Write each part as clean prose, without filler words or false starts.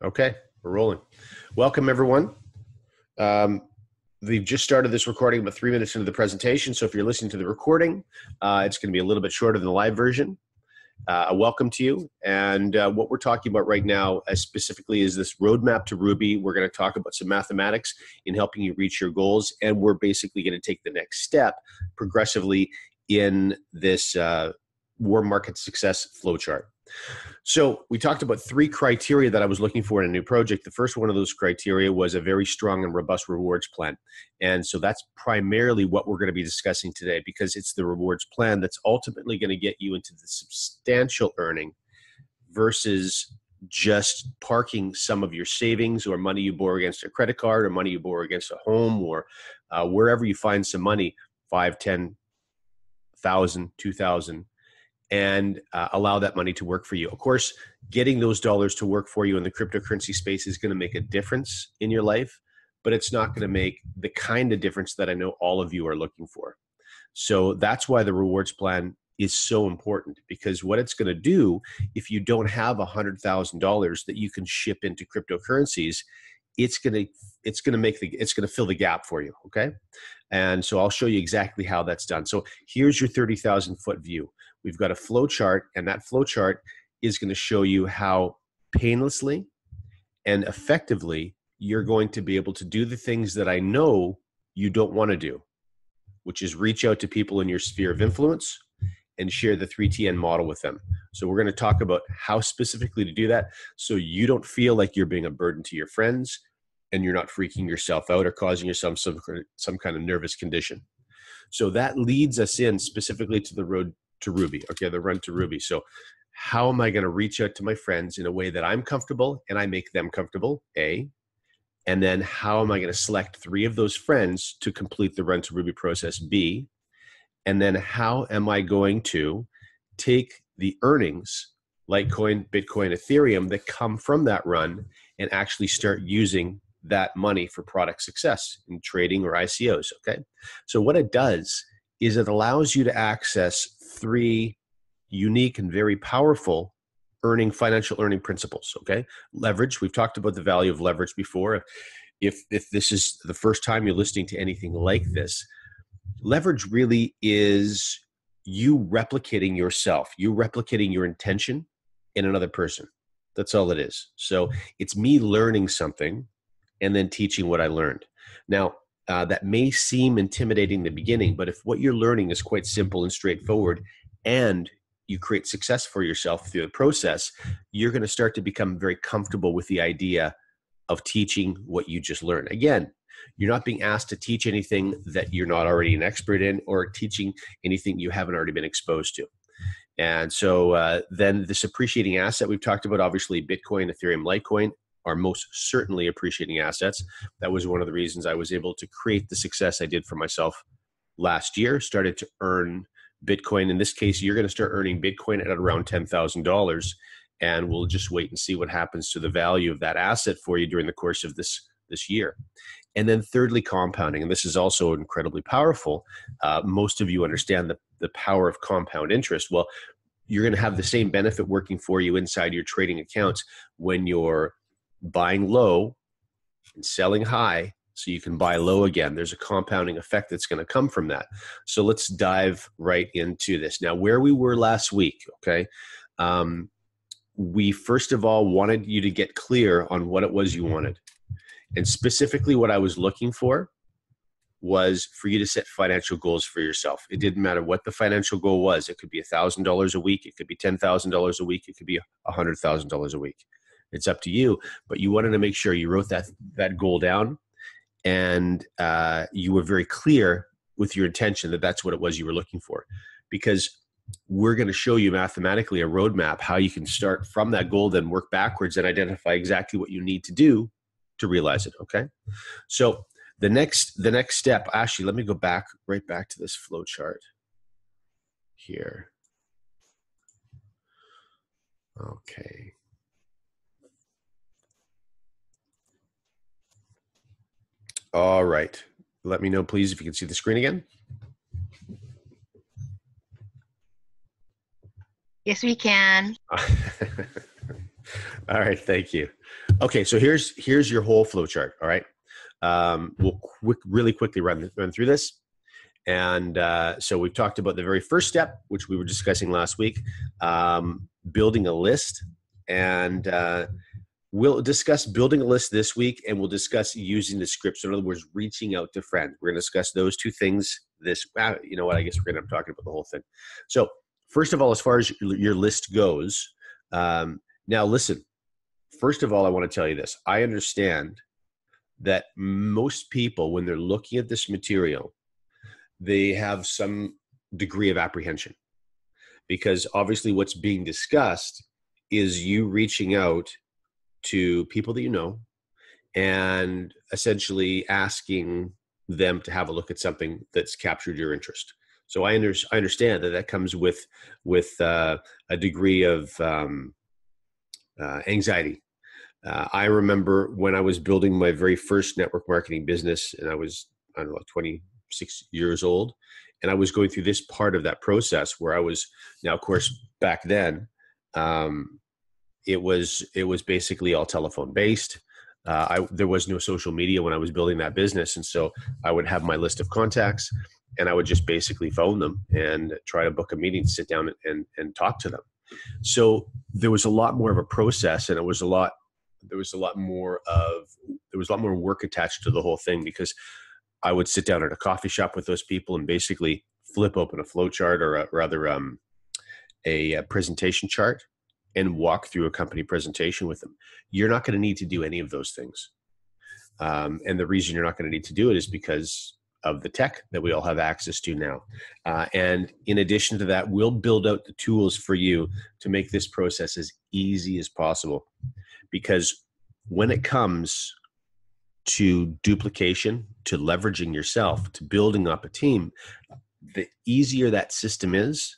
Okay, we're rolling. Welcome, everyone. We've just started this recording about 3 minutes into the presentation, so if you're listening to the recording, it's going to be a little bit shorter than the live version. A welcome to you, and what we're talking about right now specifically is this roadmap to Ruby. We're going to talk about some mathematics in helping you reach your goals, and we're basically going to take the next step progressively in this warm market success flowchart. So we talked about 3 criteria that I was looking for in a new project. The first one of those criteria was a very strong and robust rewards plan. And so that's primarily what we're going to be discussing today, because it's the rewards plan that's ultimately going to get you into the substantial earning versus just parking some of your savings or money you borrow against a credit card or money you borrow against a home or wherever you find some money, 5, 10, 1,000, 2,000, and allow that money to work for you. Of course, getting those dollars to work for you in the cryptocurrency space is going to make a difference in your life, but it's not going to make the kind of difference that I know all of you are looking for. So that's why the rewards plan is so important, because what it's going to do, if you don't have $100,000 that you can ship into cryptocurrencies, it's going to fill the gap for you. Okay. And so I'll show you exactly how that's done. So here's your 30,000 foot view. We've got a flow chart, and that flow chart is going to show you how painlessly and effectively you're going to be able to do the things that I know you don't want to do, which is reach out to people in your sphere of influence and share the 3TN model with them. So we're going to talk about how specifically to do that so you don't feel like you're being a burden to your friends and you're not freaking yourself out or causing yourself some kind of nervous condition. So that leads us in specifically to the road to Ruby. Okay, the run to Ruby. So how am I going to reach out to my friends in a way that I'm comfortable and I make them comfortable, A? And then how am I going to select 3 of those friends to complete the run to Ruby process, B? And then how am I going to take the earnings, Litecoin, Bitcoin, Ethereum, that come from that run and actually start using that money for product success in trading or ICOs, okay? So what it does is it allows you to access 3 unique and very powerful financial earning principles, okay? Leverage, we've talked about the value of leverage before. If this is the first time you're listening to anything like this, leverage really is you replicating yourself, you replicating your intention in another person. That's all it is. So it's me learning something and then teaching what I learned. Now, that may seem intimidating in the beginning, but if what you're learning is quite simple and straightforward and you create success for yourself through the process, you're going to start to become very comfortable with the idea of teaching what you just learned. Again, you're not being asked to teach anything that you're not already an expert in or teaching anything you haven't already been exposed to. And so then this appreciating asset we've talked about, obviously Bitcoin, Ethereum, Litecoin, are most certainly appreciating assets. That was one of the reasons I was able to create the success I did for myself last year, started to earn Bitcoin. In this case, you're going to start earning Bitcoin at around $10,000, and we'll just wait and see what happens to the value of that asset for you during the course of this year. And then thirdly, compounding. And this is also incredibly powerful. Most of you understand the power of compound interest. Well, you're going to have the same benefit working for you inside your trading accounts when you're buying low and selling high so you can buy low again. There's a compounding effect that's going to come from that. So let's dive right into this. Now, where we were last week, okay, we first of all wanted you to get clear on what it was you wanted. And specifically what I was looking for was for you to set financial goals for yourself. It didn't matter what the financial goal was. It could be $1,000 a week. It could be $10,000 a week. It could be $100,000 a week. It's up to you, but you wanted to make sure you wrote that goal down and you were very clear with your intention that that's what it was you were looking for, because we're going to show you mathematically a roadmap how you can start from that goal, then work backwards and identify exactly what you need to do to realize it. Okay. So the next step, actually, let me go right back to this flow chart here. Okay. All right. Let me know, please, if you can see the screen again. Yes, we can. All right, thank you. Okay, so here's your whole flow chart. All right, we'll really quickly run through this. And so we've talked about the very first step, which we were discussing last week, building a list. And we'll discuss building a list this week, and we'll discuss using the script. So in other words, reaching out to friends. We're going to discuss those two things this, you know what, I guess we're going to end up talking about the whole thing. So first of all, as far as your list goes, now listen, first of all, I want to tell you this. I understand that most people, when they're looking at this material, they have some degree of apprehension, because obviously what's being discussed is you reaching out to people that you know and essentially asking them to have a look at something that's captured your interest. So I understand that comes with a degree of anxiety. I remember when I was building my very first network marketing business, and I was, I don't know, 26 years old, and I was going through this part of that process where I was, now of course back then, it was basically all telephone based. There was no social media when I was building that business, and so I would have my list of contacts, and I would just basically phone them and try to book a meeting, sit down and talk to them. So there was a lot more of a process, and there was a lot more work attached to the whole thing, because I would sit down at a coffee shop with those people and basically flip open a flow chart, or a presentation chart, and walk through a company presentation with them. You're not going to need to do any of those things. And the reason you're not going to need to do it is because of the tech that we all have access to now. And in addition to that, we'll build out the tools for you to make this process as easy as possible. Because when it comes to duplication, to leveraging yourself, to building up a team, the easier that system is,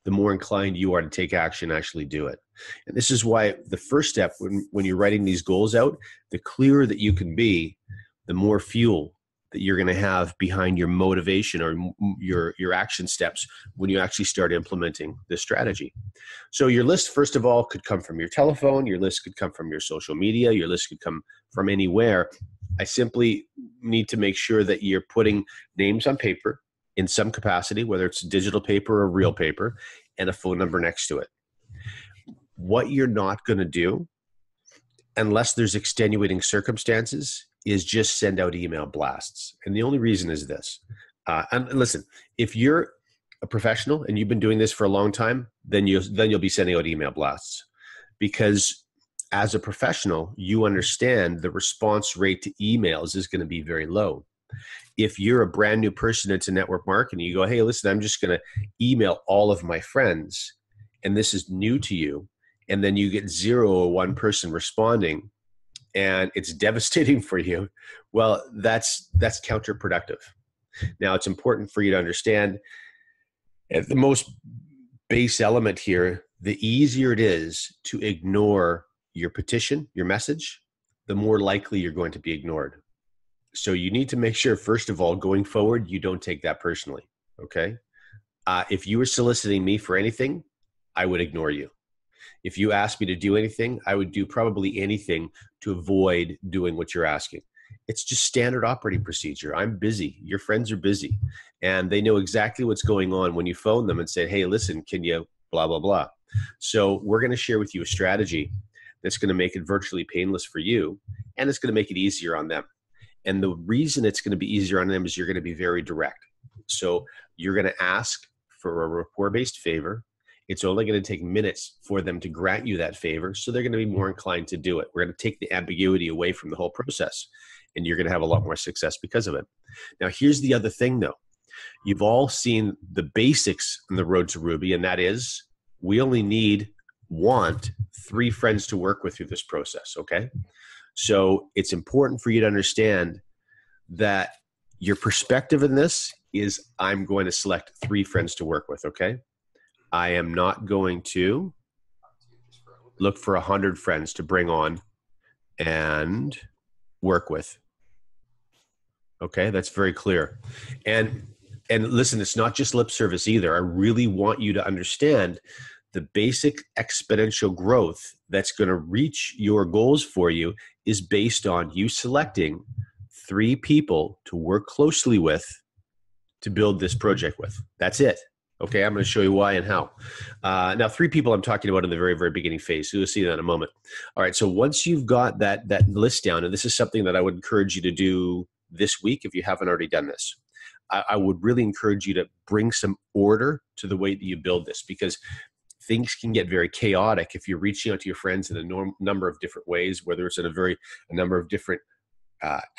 the more inclined you are to take action and actually do it. And this is why the first step, when you're writing these goals out, the clearer that you can be, the more fuel that you're going to have behind your motivation or your action steps when you actually start implementing this strategy. So your list, first of all, could come from your telephone. Your list could come from your social media. Your list could come from anywhere. I simply need to make sure that you're putting names on paper in some capacity, whether it's digital paper or real paper, and a phone number next to it. What you're not going to do, unless there's extenuating circumstances, is just send out email blasts. And the only reason is this. And listen, if you're a professional and you've been doing this for a long time, then you'll be sending out email blasts, because as a professional, you understand the response rate to emails is going to be very low. If you're a brand new person into network marketing, you go, hey, listen, I'm just going to email all of my friends, and this is new to you, and then you get 0 or 1 person responding, and it's devastating for you, well, that's counterproductive. Now, it's important for you to understand the most base element here: the easier it is to ignore your petition, your message, the more likely you're going to be ignored. So you need to make sure, first of all, going forward, you don't take that personally, okay? If you were soliciting me for anything, I would ignore you. If you asked me to do anything, I would do probably anything to avoid doing what you're asking. It's just standard operating procedure. I'm busy. Your friends are busy. And they know exactly what's going on when you phone them and say, hey, listen, can you blah, blah, blah. So we're going to share with you a strategy that's going to make it virtually painless for you, and it's going to make it easier on them. And the reason it's going to be easier on them is you're going to be very direct. So you're going to ask for a rapport-based favor. It's only going to take minutes for them to grant you that favor, so they're going to be more inclined to do it. We're going to take the ambiguity away from the whole process, and you're going to have a lot more success because of it. Now, here's the other thing, though. You've all seen the basics on the road to Ruby, and that is we only want 3 friends to work with through this process, okay? So it's important for you to understand that your perspective in this is I'm going to select 3 friends to work with, okay? I am not going to look for 100 friends to bring on and work with. Okay, that's very clear. And listen, it's not just lip service either. I really want you to understand the basic exponential growth that's going to reach your goals for you is based on you selecting 3 people to work closely with to build this project with. That's it. Okay, I'm going to show you why and how. Now, 3 people I'm talking about in the very, very beginning phase. So you'll see that in a moment. All right, so once you've got that list down, and this is something that I would encourage you to do this week if you haven't already done this, I would really encourage you to bring some order to the way that you build this, because things can get very chaotic if you're reaching out to your friends in a number of different ways, whether it's in a number of different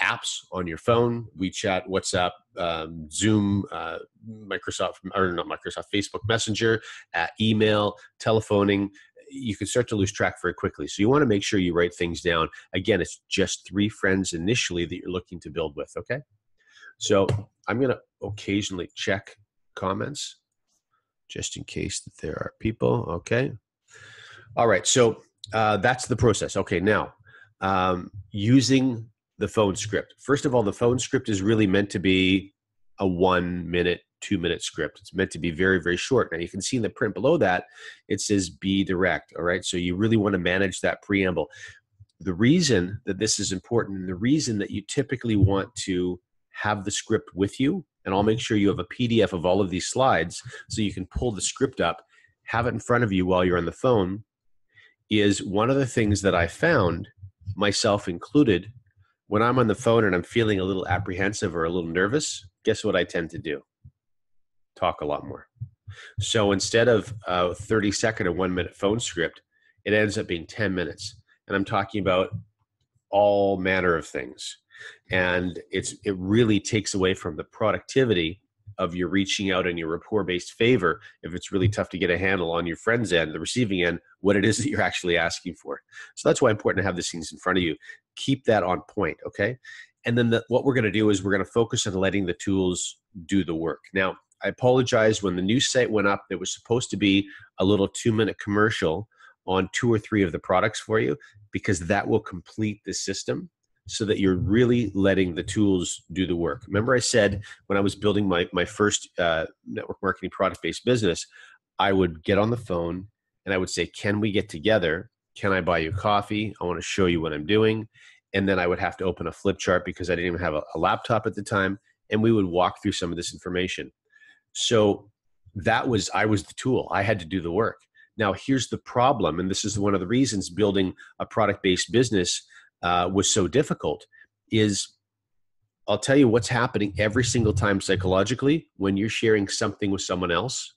apps on your phone, WeChat, WhatsApp, Zoom, Facebook Messenger, email, telephoning. You can start to lose track very quickly. So you want to make sure you write things down. Again, it's just 3 friends initially that you're looking to build with, okay? So I'm going to occasionally check comments just in case that there are people, okay? All right, so that's the process. Okay, now using the phone script. First of all, the phone script is really meant to be a 1 minute, 2 minute script. It's meant to be very, very short. Now you can see in the print below that, it says be direct, all right? So you really want to manage that preamble. The reason that this is important, and the reason that you typically want to have the script with you, and I'll make sure you have a PDF of all of these slides so you can pull the script up, have it in front of you while you're on the phone, is one of the things that I found, myself included, when I'm on the phone and I'm feeling a little apprehensive or a little nervous, guess what I tend to do? Talk a lot more. So instead of a 30-second or 1 minute phone script, it ends up being 10 minutes. And I'm talking about all manner of things. And it really takes away from the productivity of your reaching out and your rapport-based favor if it's really tough to get a handle on your friend's end, the receiving end, what it is that you're actually asking for. So that's why it's important to have these things in front of you. Keep that on point, okay? And then what we're going to do is we're going to focus on letting the tools do the work. Now, I apologize, when the new site went up, there was supposed to be a little 2-minute commercial on 2 or 3 of the products for you, because that will complete the system so that you're really letting the tools do the work. Remember I said when I was building my first network marketing product-based business, I would get on the phone and I would say, can we get together? Can I buy you coffee? I want to show you what I'm doing. And then I would have to open a flip chart because I didn't even have a laptop at the time. And we would walk through some of this information. So I was the tool. I had to do the work. Now, here's the problem, and this is one of the reasons building a product-based business was so difficult, is I'll tell you what's happening every single time psychologically when you're sharing something with someone else.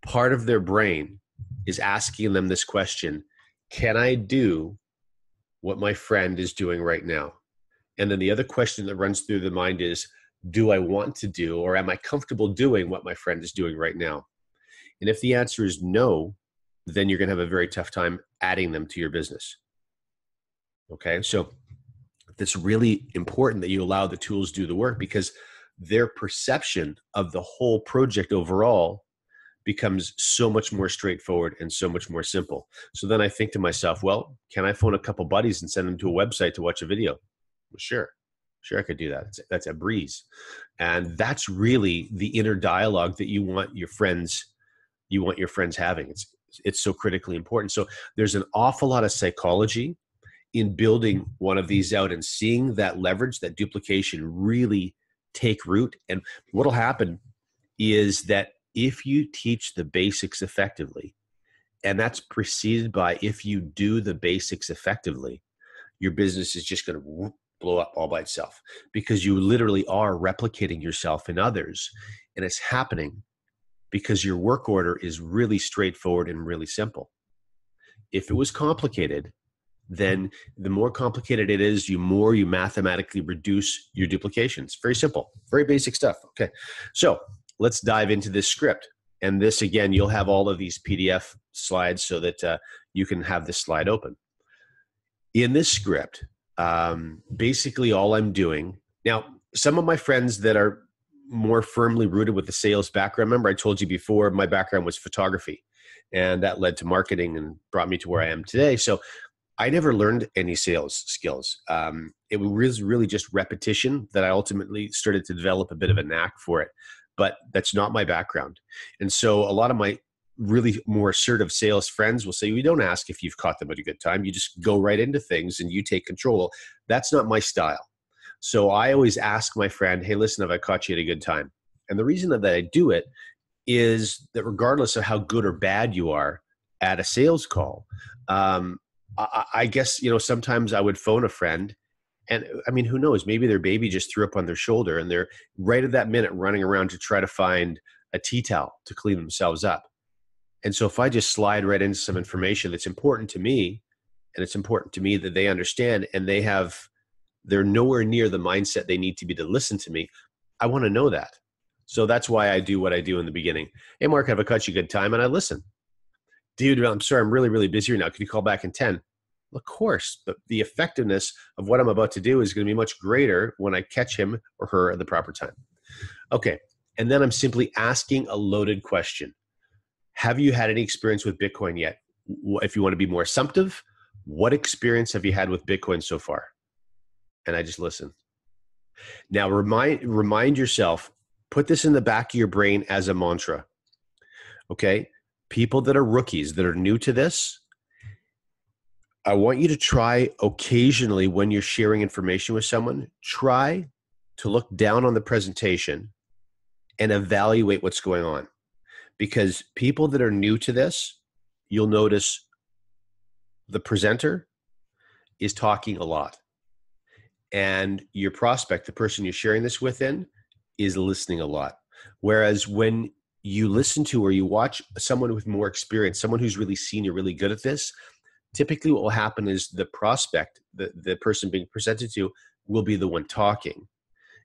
Part of their brain is asking them this question: can I do what my friend is doing right now? And then the other question that runs through the mind is, do I want to do, or am I comfortable doing what my friend is doing right now? And if the answer is no, then you're going to have a very tough time adding them to your business. Okay, so it's really important that you allow the tools do the work, because their perception of the whole project overall becomes so much more straightforward and so much more simple. So then I think to myself, well, can I phone a couple buddies and send them to a website to watch a video? Well, sure, I could do that. That's a breeze. And that's really the inner dialogue that you want your friends having. It's so critically important. So there's an awful lot of psychology in building one of these out and seeing that leverage, that duplication really take root. And what'll happen is that if you teach the basics effectively, and that's preceded by if you do the basics effectively, your business is just going to blow up all by itself, because you literally are replicating yourself in others. And it's happening because your work order is really straightforward and really simple. If it was complicated, then the more complicated it is, the more you mathematically reduce your duplications. Very simple, very basic stuff. Okay, so let's dive into this script. And this, again, you'll have all of these PDF slides so that you can have this slide open. In this script, basically all I'm doing, now, some of my friends that are more firmly rooted with the sales background, remember I told you before, my background was photography, and that led to marketing and brought me to where I am today. So I never learned any sales skills. It was really just repetition that I ultimately started to develop a bit of a knack for it, but that's not my background. And so a lot of my really more assertive sales friends will say, we don't ask if you've caught them at a good time. You just go right into things and you take control. That's not my style. So I always ask my friend, hey, listen, have I caught you at a good time? And the reason that I do it is that regardless of how good or bad you are at a sales call, I guess, sometimes I would phone a friend and I mean, who knows, maybe their baby just threw up on their shoulder and they're right at that minute running around to try to find a tea towel to clean themselves up. And so if I just slide right into some information that's important to me, and it's important to me that they understand and they're nowhere near the mindset they need to be to listen to me, I want to know that. So that's why I do what I do in the beginning. Hey, Mark, have I caught you a good time? And I listen. Dude, I'm sorry, I'm really, really busy right now. Can you call back in 10? Well, of course, but the effectiveness of what I'm about to do is going to be much greater when I catch him or her at the proper time. Okay. And then I'm simply asking a loaded question. Have you had any experience with Bitcoin yet? If you want to be more assumptive, what experience have you had with Bitcoin so far? And I just listen. Now remind yourself, put this in the back of your brain as a mantra. Okay? People that are rookies, that are new to this, I want you to try occasionally when you're sharing information with someone, try to look down on the presentation and evaluate what's going on. Because people that are new to this, you'll notice the presenter is talking a lot. And your prospect, the person you're sharing this with is listening a lot. Whereas when you listen to or you watch someone with more experience, someone who's really senior, really good at this, typically what will happen is the prospect, the person being presented to, will be the one talking,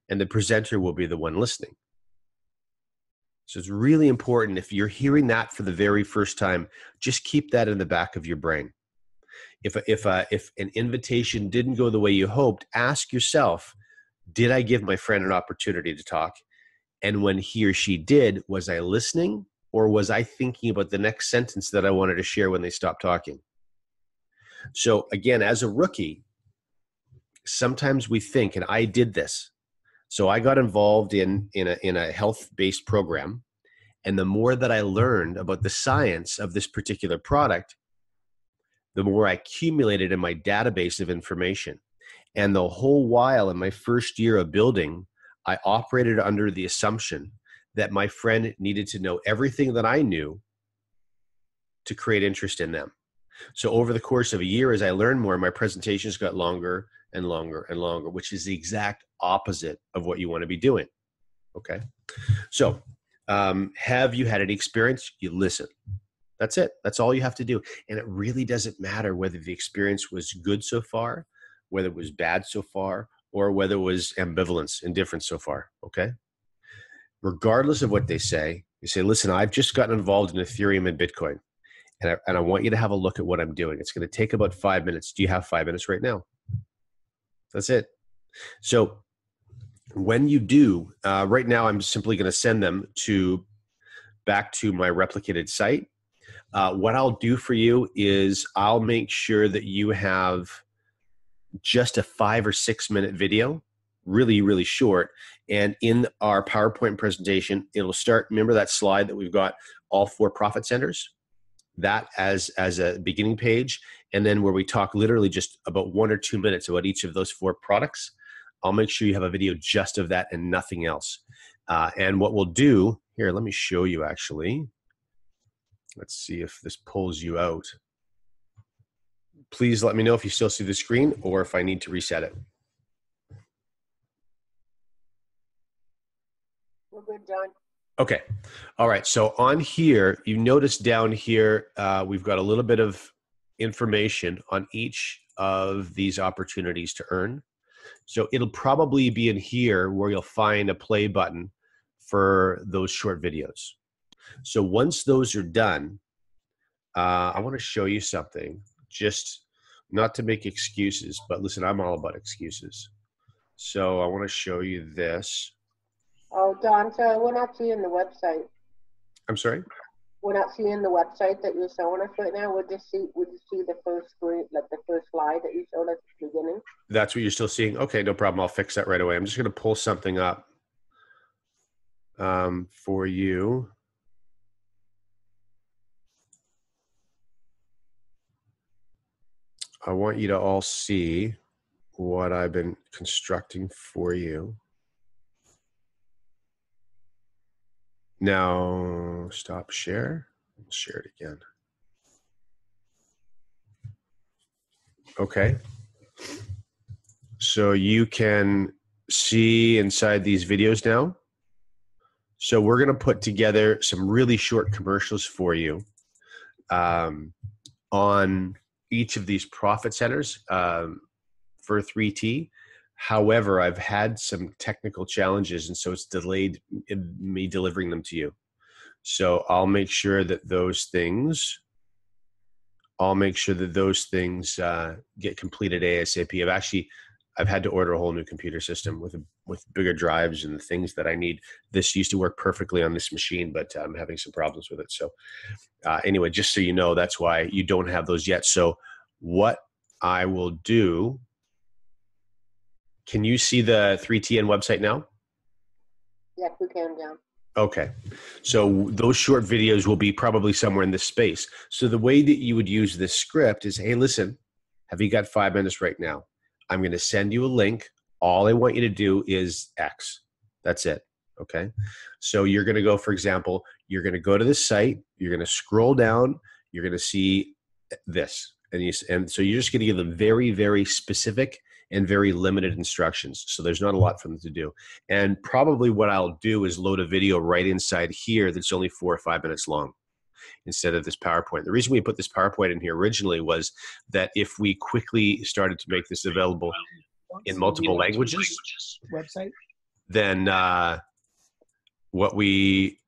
and the presenter will be the one listening. So it's really important, if you're hearing that for the very first time, just keep that in the back of your brain. If an invitation didn't go the way you hoped, ask yourself, did I give my friend an opportunity to talk? And when he or she did, was I listening, or was I thinking about the next sentence that I wanted to share when they stopped talking? So again, as a rookie, sometimes we think, and I did this. So I got involved in a health-based program. And the more that I learned about the science of this particular product, the more I accumulated in my database of information. And the whole while in my first year of building, I operated under the assumption that my friend needed to know everything that I knew to create interest in them. So over the course of a year, as I learned more, my presentations got longer and longer and longer, which is the exact opposite of what you want to be doing. Okay. So have you had any experience? You listen. That's it. That's all you have to do. And it really doesn't matter whether the experience was good so far, whether it was bad so far, or whether it was ambivalence, indifference so far. Okay. Regardless of what they say, you say, listen, I've just gotten involved in Ethereum and Bitcoin. And I want you to have a look at what I'm doing. It's going to take about 5 minutes. Do you have 5 minutes right now? That's it. So when you do, right now, I'm simply going to send them back to my replicated site. What I'll do for you is I'll make sure that you have just a 5 or 6 minute video, really, really short. And in our PowerPoint presentation, it'll start, remember that slide that we've got all 4 profit centers? That as a beginning page, and then where we talk literally just about 1 or 2 minutes about each of those 4 products. I'll make sure you have a video just of that and nothing else. And what we'll do here, let me show you actually. Let's see if this pulls you out. Please let me know if you still see the screen or if I need to reset it. We're good, John. Okay. All right. So on here, you notice down here, we've got a little bit of information on each of these opportunities to earn. So it'll probably be in here where you'll find a play button for those short videos. So once those are done, I want to show you something, just not to make excuses, but listen, I'm all about excuses. So I want to show you this. Oh, Don, so we're not seeing the website. I'm sorry? We're not seeing the website that you're showing us right now. We just see the first screen, like the first slide that you showed us at the beginning. That's what you're still seeing? Okay, no problem. I'll fix that right away. I'm just going to pull something up for you. I want you to all see what I've been constructing for you. Now, stop share. Share it again. Okay. So you can see inside these videos now. So we're going to put together some really short commercials for you on each of these profit centers for 3T. However, I've had some technical challenges, and so it's delayed me delivering them to you. So I'll make sure that those things get completed ASAP. I've had to order a whole new computer system with bigger drives and the things that I need. This used to work perfectly on this machine, but I'm having some problems with it. So anyway, just so you know, that's why you don't have those yet. So what I will do, can you see the 3TN website now? Yes, we can, John. Okay. So those short videos will be probably somewhere in this space. So the way that you would use this script is, hey, listen, have you got 5 minutes right now? I'm going to send you a link. All I want you to do is X. That's it. Okay. So you're going to go, for example, you're going to go to this site. You're going to scroll down. You're going to see this. And so you're just going to give them very, very specific and very limited instructions. So there's not a lot for them to do. And probably what I'll do is load a video right inside here that's only 4 or 5 minutes long instead of this PowerPoint. The reason we put this PowerPoint in here originally was that if we quickly started to make this available in multiple languages, then what we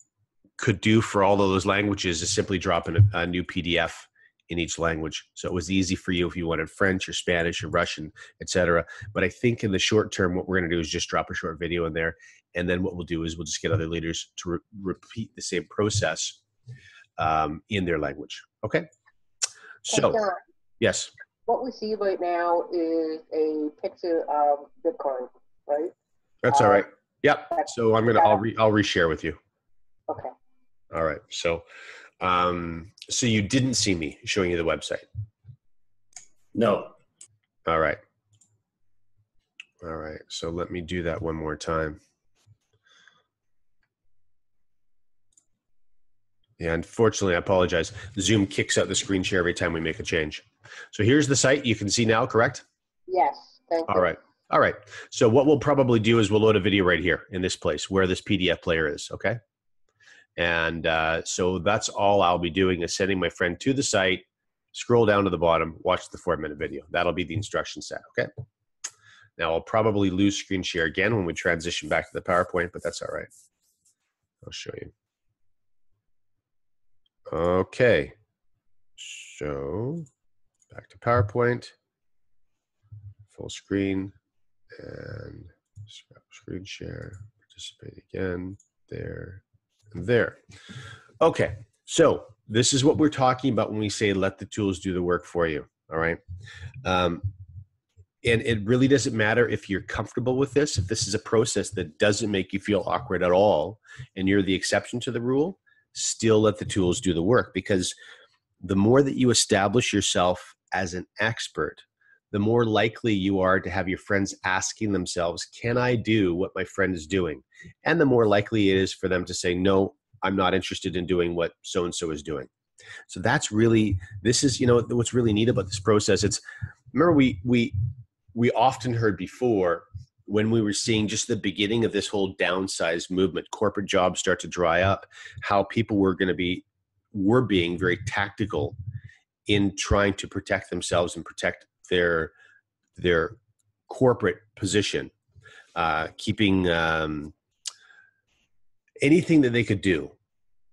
could do for all of those languages is simply drop in a new PDF in each language. So it was easy for you if you wanted French or Spanish or Russian, etc. But I think in the short term, what we're going to do is just drop a short video in there. And then what we'll do is we'll just get other leaders to repeat the same process in their language. Okay. So, John, yes. what we see right now is a picture of Bitcoin, right? That's all right. Yep. So I'll reshare with you. Okay. All right. So, so you didn't see me showing you the website? No. All right. All right. So let me do that one more time. Yeah, unfortunately, I apologize. Zoom kicks out the screen share every time we make a change. So here's the site you can see now, correct? Yes. Thank you. All right. All right. So what we'll probably do is we'll load a video right here in this place where this PDF player is, okay? And so that's all I'll be doing is sending my friend to the site, scroll down to the bottom, watch the 4-minute video. That'll be the instruction set, okay? Now, I'll probably lose screen share again when we transition back to the PowerPoint, but that's all right. I'll show you. Okay. So back to PowerPoint, full screen, and screen share, participate again, there, and there. Okay, so this is what we're talking about when we say let the tools do the work for you, all right? And it really doesn't matter if you're comfortable with this, if this is a process that doesn't make you feel awkward at all, and you're the exception to the rule, still let the tools do the work, because the more that you establish yourself as an expert, the more likely you are to have your friends asking themselves, can I do what my friend is doing? And the more likely it is for them to say, no, I'm not interested in doing what so-and-so is doing. So that's really, this is, you know, what's really neat about this process. It's, remember we often heard before when we were seeing just the beginning of this whole downsize movement, corporate jobs start to dry up, how people were being very tactical in trying to protect themselves and protect their corporate position, keeping anything that they could do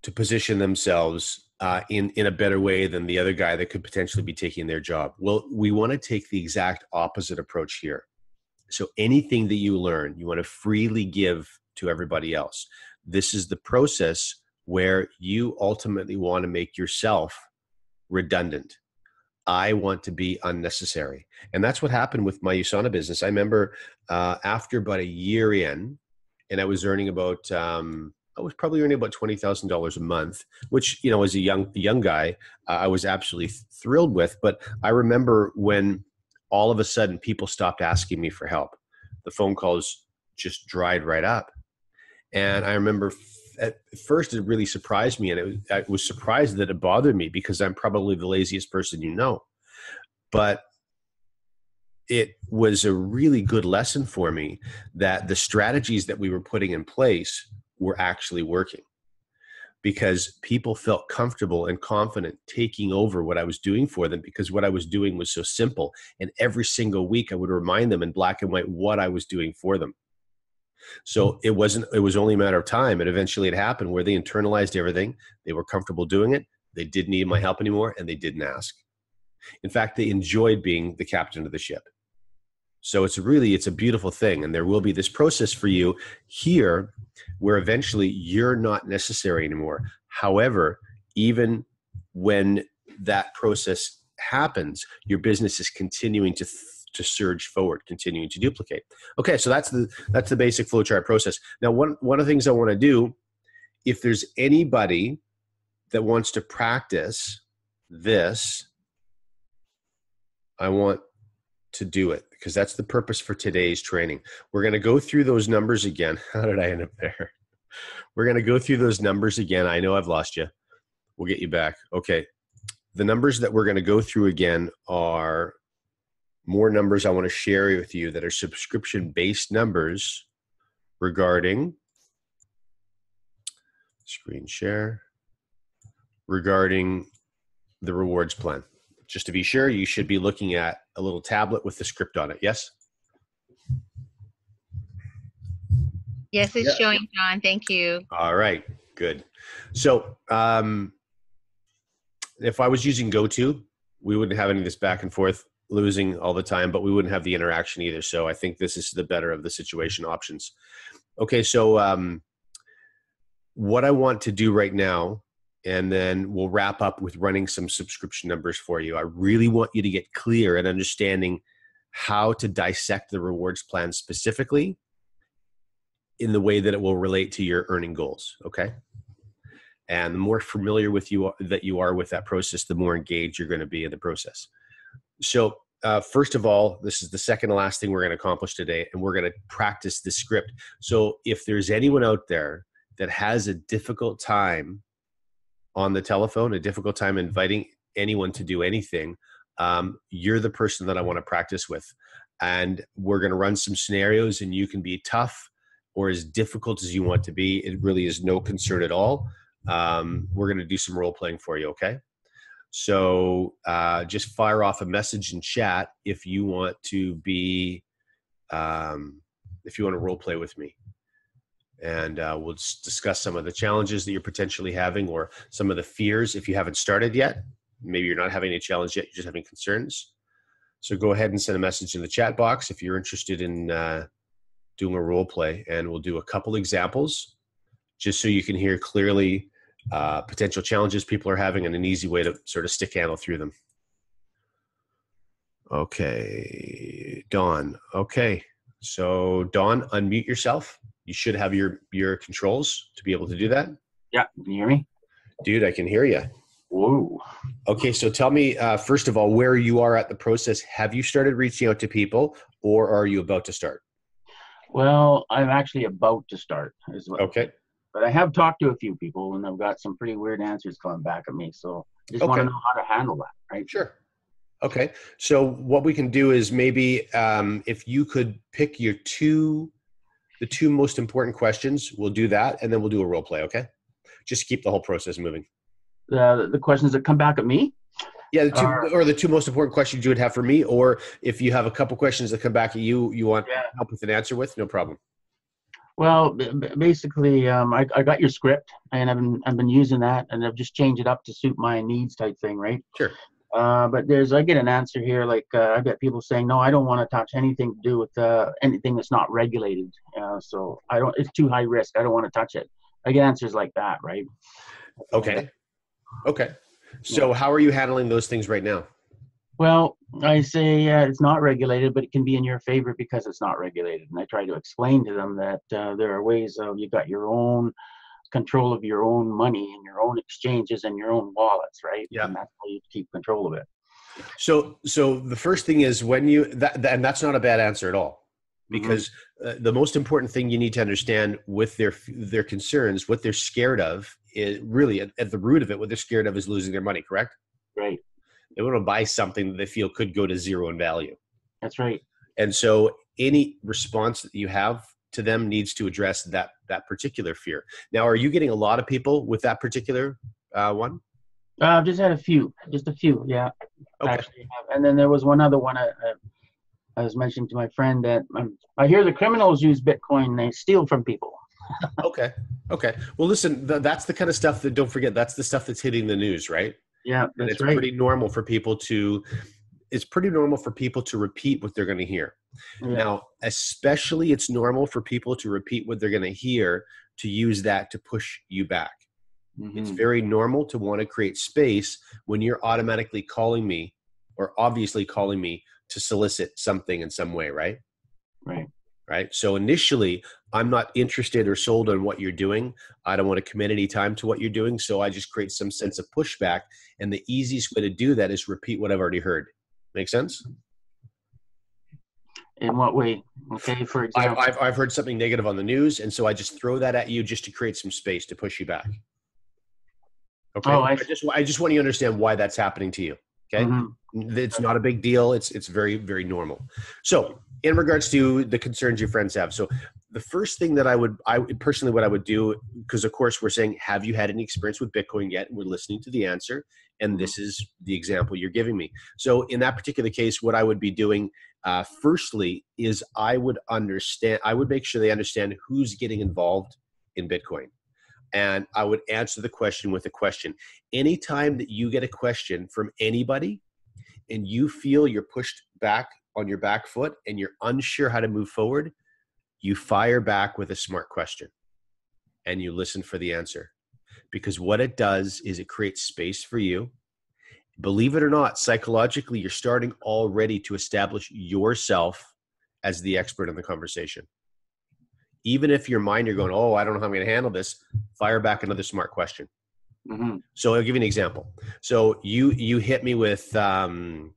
to position themselves in a better way than the other guy that could potentially be taking their job. Well, we want to take the exact opposite approach here. So anything that you learn, you want to freely give to everybody else. This is the process where you ultimately want to make yourself redundant. I want to be unnecessary. And that's what happened with my USANA business. I remember after about a year in, and I was earning about I was probably earning about $20,000 a month, which, you know, as a young guy, I was absolutely thrilled with. But I remember when all of a sudden people stopped asking me for help. The phone calls just dried right up. And I remember at first it really surprised me. And I was surprised that it bothered me because I'm probably the laziest person you know. But it was a really good lesson for me that the strategies that we were putting in place were actually working, because people felt comfortable and confident taking over what I was doing for them, because what I was doing was so simple. And every single week I would remind them in black and white what I was doing for them. So it was only a matter of time. And eventually it happened where they internalized everything. They were comfortable doing it. They didn't need my help anymore, and they didn't ask. In fact, they enjoyed being the captain of the ship. So it's a beautiful thing. And there will be this process for you here where eventually you're not necessary anymore. However, even when that process happens, your business is continuing to surge forward, continuing to duplicate. Okay, so that's the basic flowchart process. Now, one of the things I want to do, if there's anybody that wants to practice this, I want to do it, because that's the purpose for today's training. We're going to go through those numbers again. How did I end up there? We're going to go through those numbers again. I know I've lost you. We'll get you back. Okay. The numbers that we're going to go through again are more numbers I want to share with you that are subscription-based numbers regarding screen share, regarding the rewards plan. Just to be sure, you should be looking at a little tablet with the script on it. Yes? Yes, it's showing, John. Thank you. All right, good. So if I was using GoTo, we wouldn't have any of this back and forth losing all the time, but we wouldn't have the interaction either. So I think this is the better of the situation options. Okay, so what I want to do right now, and then we'll wrap up with running some subscription numbers for you. I really want you to get clear and understanding how to dissect the rewards plan specifically in the way that it will relate to your earning goals, okay? And the more familiar with you are with that process, the more engaged you're going to be in the process. So first of all, this is the second to last thing we're going to accomplish today, and we're going to practice the script. So if there's anyone out there that has a difficult time on the telephone, a difficult time inviting anyone to do anything, you're the person that I want to practice with. And we're going to run some scenarios, and you can be tough or as difficult as you want to be. It really is no concern at all. We're going to do some role playing for you, okay? So just fire off a message in chat if you want to be, if you want to role play with me. And we'll just discuss some of the challenges that you're potentially having, or some of the fears if you haven't started yet. Maybe you're not having any challenge yet, you're just having concerns. So go ahead and send a message in the chat box if you're interested in doing a role play, and we'll do a couple examples just so you can hear clearly potential challenges people are having and an easy way to sort of stick handle through them. Okay, Dawn. Okay, so Dawn, unmute yourself. You should have your controls to be able to do that. Yeah, can you hear me? Dude, I can hear you. Whoa. Okay, so tell me, first of all, where you are at the process. Have you started reaching out to people, or are you about to start? Well, I'm actually about to start. Okay. But I have talked to a few people, and I've got some pretty weird answers coming back at me. So I just want to know how to handle that, right? Sure. Okay. So what we can do is maybe if you could pick the two most important questions, we'll do that, and then we'll do a role play, okay? Just keep the whole process moving. The questions that come back at me? Yeah, the two most important questions you would have for me, or if you have a couple questions that come back at you want help with an answer with, no problem. Well, basically, I got your script, and I've been using that, and I've just changed it up to suit my needs type thing, right? Sure. But I get an answer here, like I get people saying, no, I don't want to touch anything to do with anything that's not regulated. So it's too high risk. I don't want to touch it. I get answers like that, right? Okay. Okay. So how are you handling those things right now? Well, I say it's not regulated, but it can be in your favor because it's not regulated. And I try to explain to them that there are ways of, you've got your own control of your own money and your own exchanges and your own wallets, right? Yeah. And that's how you keep control of it. So the first thing is when and that's not a bad answer at all, because the most important thing you need to understand with their concerns, what they're scared of, is really at the root of it. What they're scared of is losing their money. Correct? Right. They want to buy something that they feel could go to zero in value. That's right. And so any response that you have to them needs to address that particular fear. Now, are you getting a lot of people with that particular one? I've just had just a few. Yeah. Okay. Actually, and then there was one other one I was mentioning to my friend that I hear the criminals use Bitcoin. They steal from people. Okay. Well, listen, that's the kind of stuff that, don't forget, that's the stuff that's hitting the news, right? Yeah, And that's it's right. pretty normal for people to repeat what they're going to hear. Yeah. Now, especially it's normal for people to repeat what they're going to hear, to use that to push you back. It's very normal to want to create space when you're automatically calling me, or obviously calling me, to solicit something in some way, right? Right. So initially, I'm not interested or sold on what you're doing. I don't want to commit any time to what you're doing. So I just create some sense of pushback. And the easiest way to do that is repeat what I've already heard. Make sense? In what way? Okay, for example. I've heard something negative on the news, and so I just throw that at you just to create some space to push you back. Okay. Oh, I just want you to understand why that's happening to you. Okay. It's not a big deal. It's very, very normal. So in regards to the concerns your friends have. So the first thing that I personally, what I would do, because of course we're saying, have you had any experience with Bitcoin yet? We're listening to the answer. And this is the example you're giving me. So in that particular case, what I would be doing firstly is I would make sure they understand who's getting involved in Bitcoin. And I would answer the question with a question. Anytime that you get a question from anybody and you feel you're pushed back on your back foot and you're unsure how to move forward, you fire back with a smart question and you listen for the answer. Because what it does is it creates space for you. Believe it or not, psychologically, you're starting already to establish yourself as the expert in the conversation. Even if your mind, you're going, oh, I don't know how I'm going to handle this, fire back another smart question. So I'll give you an example. So you hit me with the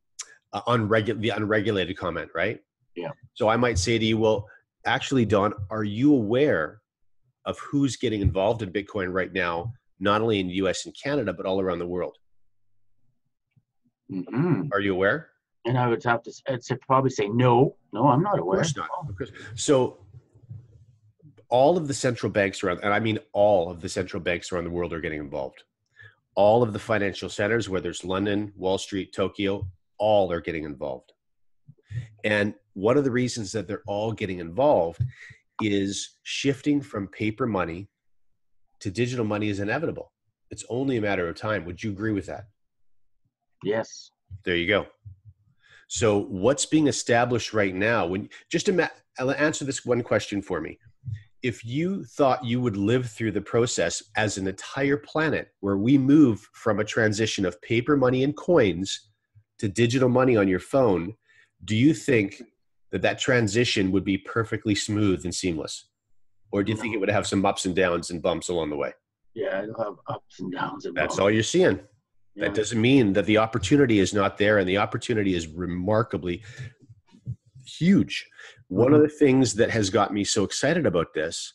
unregulated comment, right? Yeah. So I might say to you, well, actually, Don, are you aware of who's getting involved in Bitcoin right now, not only in the US and Canada, but all around the world? Are you aware? And I would have to probably say, no, I'm not aware. Of course not. Of course. So all of the central banks around, and I mean all of the central banks around the world, are getting involved. All of the financial centers, whether it's London, Wall Street, Tokyo, all are getting involved. And one of the reasons that they're all getting involved is shifting from paper money to digital money is inevitable. It's only a matter of time. Would you agree with that? Yes. There you go. So what's being established right now, I'll answer this one question for me. If you thought you would live through the process as an entire planet where we move from a transition of paper money and coins to digital money on your phone, do you think that transition would be perfectly smooth and seamless? Or do you think it would have some ups and downs and bumps along the way? Yeah, it'll have ups and downs. That's all you're seeing. Yeah. That doesn't mean that the opportunity is not there, and the opportunity is remarkably huge. One of the things that has got me so excited about this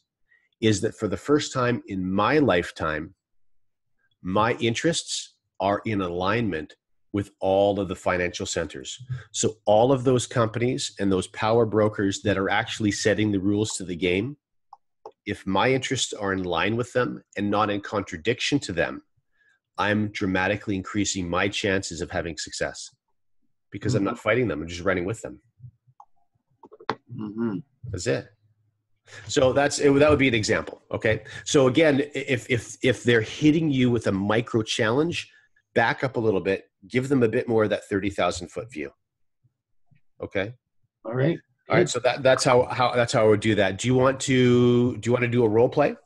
is that for the first time in my lifetime, my interests are in alignment with all of the financial centers. So all of those companies and those power brokers that are actually setting the rules to the game, if my interests are in line with them and not in contradiction to them, I'm dramatically increasing my chances of having success because I'm not fighting them. I'm just running with them. That's it. So that would be an example. Okay. So again, if they're hitting you with a micro challenge, back up a little bit, give them a bit more of that 30,000 foot view. Okay. All right. All right. So that's how I would do that. Do you want to do a role play?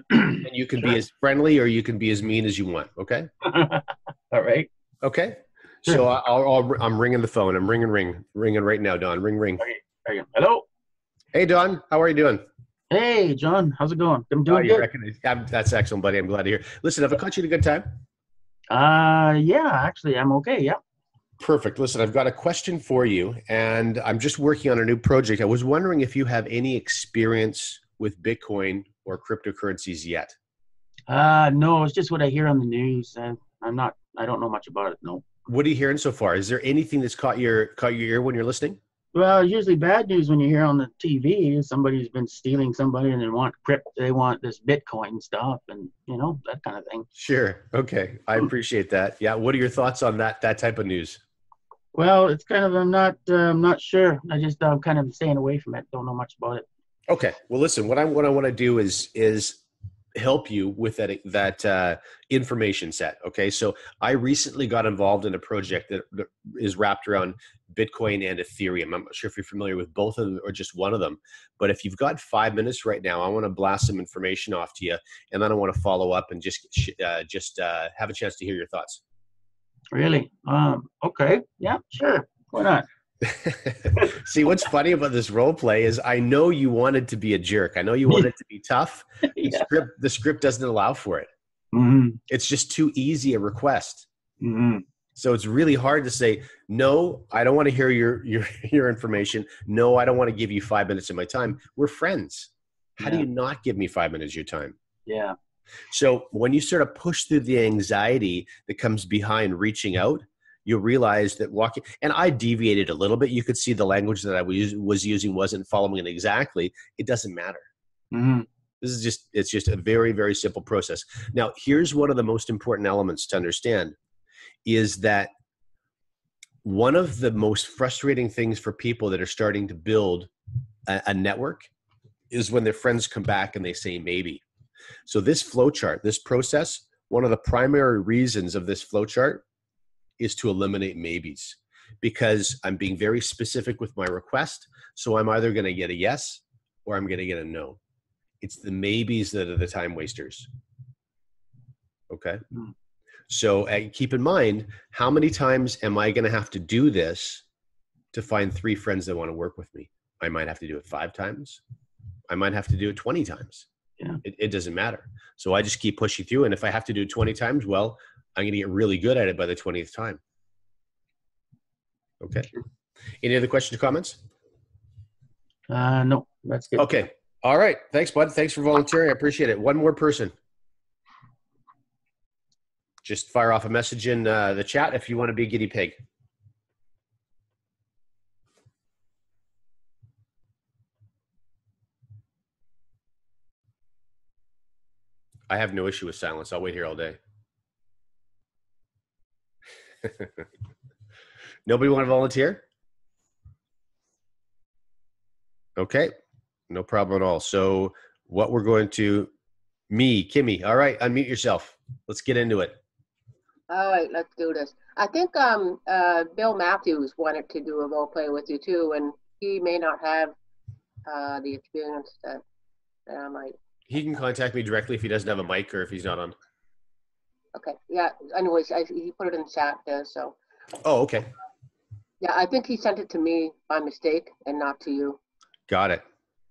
And you can be as friendly or you can be as mean as you want. Okay. All right. Okay. So I'm ringing the phone. I'm ringing right now, Don. Ring. Okay. Hello. Hey, Don. How are you doing? Hey, John, how's it going? I'm Oh, doing you good. recognize? That's excellent, buddy. I'm glad to hear. Listen, have I caught you at a good time? Yeah, actually, I'm okay. Yeah. Perfect. Listen, I've got a question for you, and I'm just working on a new project. I was wondering if you have any experience with Bitcoin or cryptocurrencies yet. No, it's just what I hear on the news. I don't know much about it. No. What are you hearing so far? Is there anything that's caught your ear when you're listening? Well, usually bad news when you hear on the TV, somebody's been stealing somebody and they want this Bitcoin stuff and, that kind of thing. Sure. Okay. I appreciate that. Yeah. What are your thoughts on that type of news? Well, it's kind of, I'm not sure. I'm kind of staying away from it. Don't know much about it. Okay. Well, listen, what I want to do is help you with that information set. Okay. So I recently got involved in a project that is wrapped around Bitcoin and Ethereum. I'm not sure if you're familiar with both of them or just one of them, but if you've got 5 minutes right now, I want to blast some information off to you, and then I want to follow up and just have a chance to hear your thoughts. Really? Okay. Yeah, sure. Why not? See, what's funny about this role play is I know you wanted to be a jerk. I know you wanted to be tough. Yeah. The script doesn't allow for it. Mm-hmm. It's just too easy a request. Mm-hmm. So it's really hard to say, no, I don't want to hear your information. No, I don't want to give you 5 minutes of my time. We're friends. How do you not give me 5 minutes of your time? Yeah. So when you sort of push through the anxiety that comes behind reaching out, you'll realize that walking, and I deviated a little bit. You could see the language that I was using wasn't following it exactly. It doesn't matter. Mm-hmm. It's just a very, very simple process. Now, here's one of the most important elements to understand is that one of the most frustrating things for people that are starting to build a network is when their friends come back and they say maybe. So this flowchart, this process, one of the primary reasons of this flowchart is to eliminate maybes, because I'm being very specific with my request. So I'm either going to get a yes or I'm going to get a no. It's the maybes that are the time wasters. Okay. So keep in mind, how many times am I going to have to do this to find 3 friends that want to work with me? I might have to do it 5 times. I might have to do it 20 times. Yeah. It doesn't matter. So I just keep pushing through. And if I have to do it 20 times, well, I'm going to get really good at it by the 20th time. Okay. Any other questions or comments? No, that's good. Okay. All right. Thanks, bud. Thanks for volunteering. I appreciate it. One more person. Just fire off a message in the chat if you want to be a guinea pig. I have no issue with silence. I'll wait here all day. Nobody want to volunteer? Okay. No problem at all. So what we're going to, Kimmy. All right. Unmute yourself. Let's get into it. All right, let's do this. I think Bill Matthews wanted to do a role play with you too, and he may not have the experience that I might. He can contact me directly if he doesn't have a mic or if he's not on. Okay, yeah. Anyways, he put it in chat there, so. Oh, okay. Yeah, I think he sent it to me by mistake and not to you. Got it.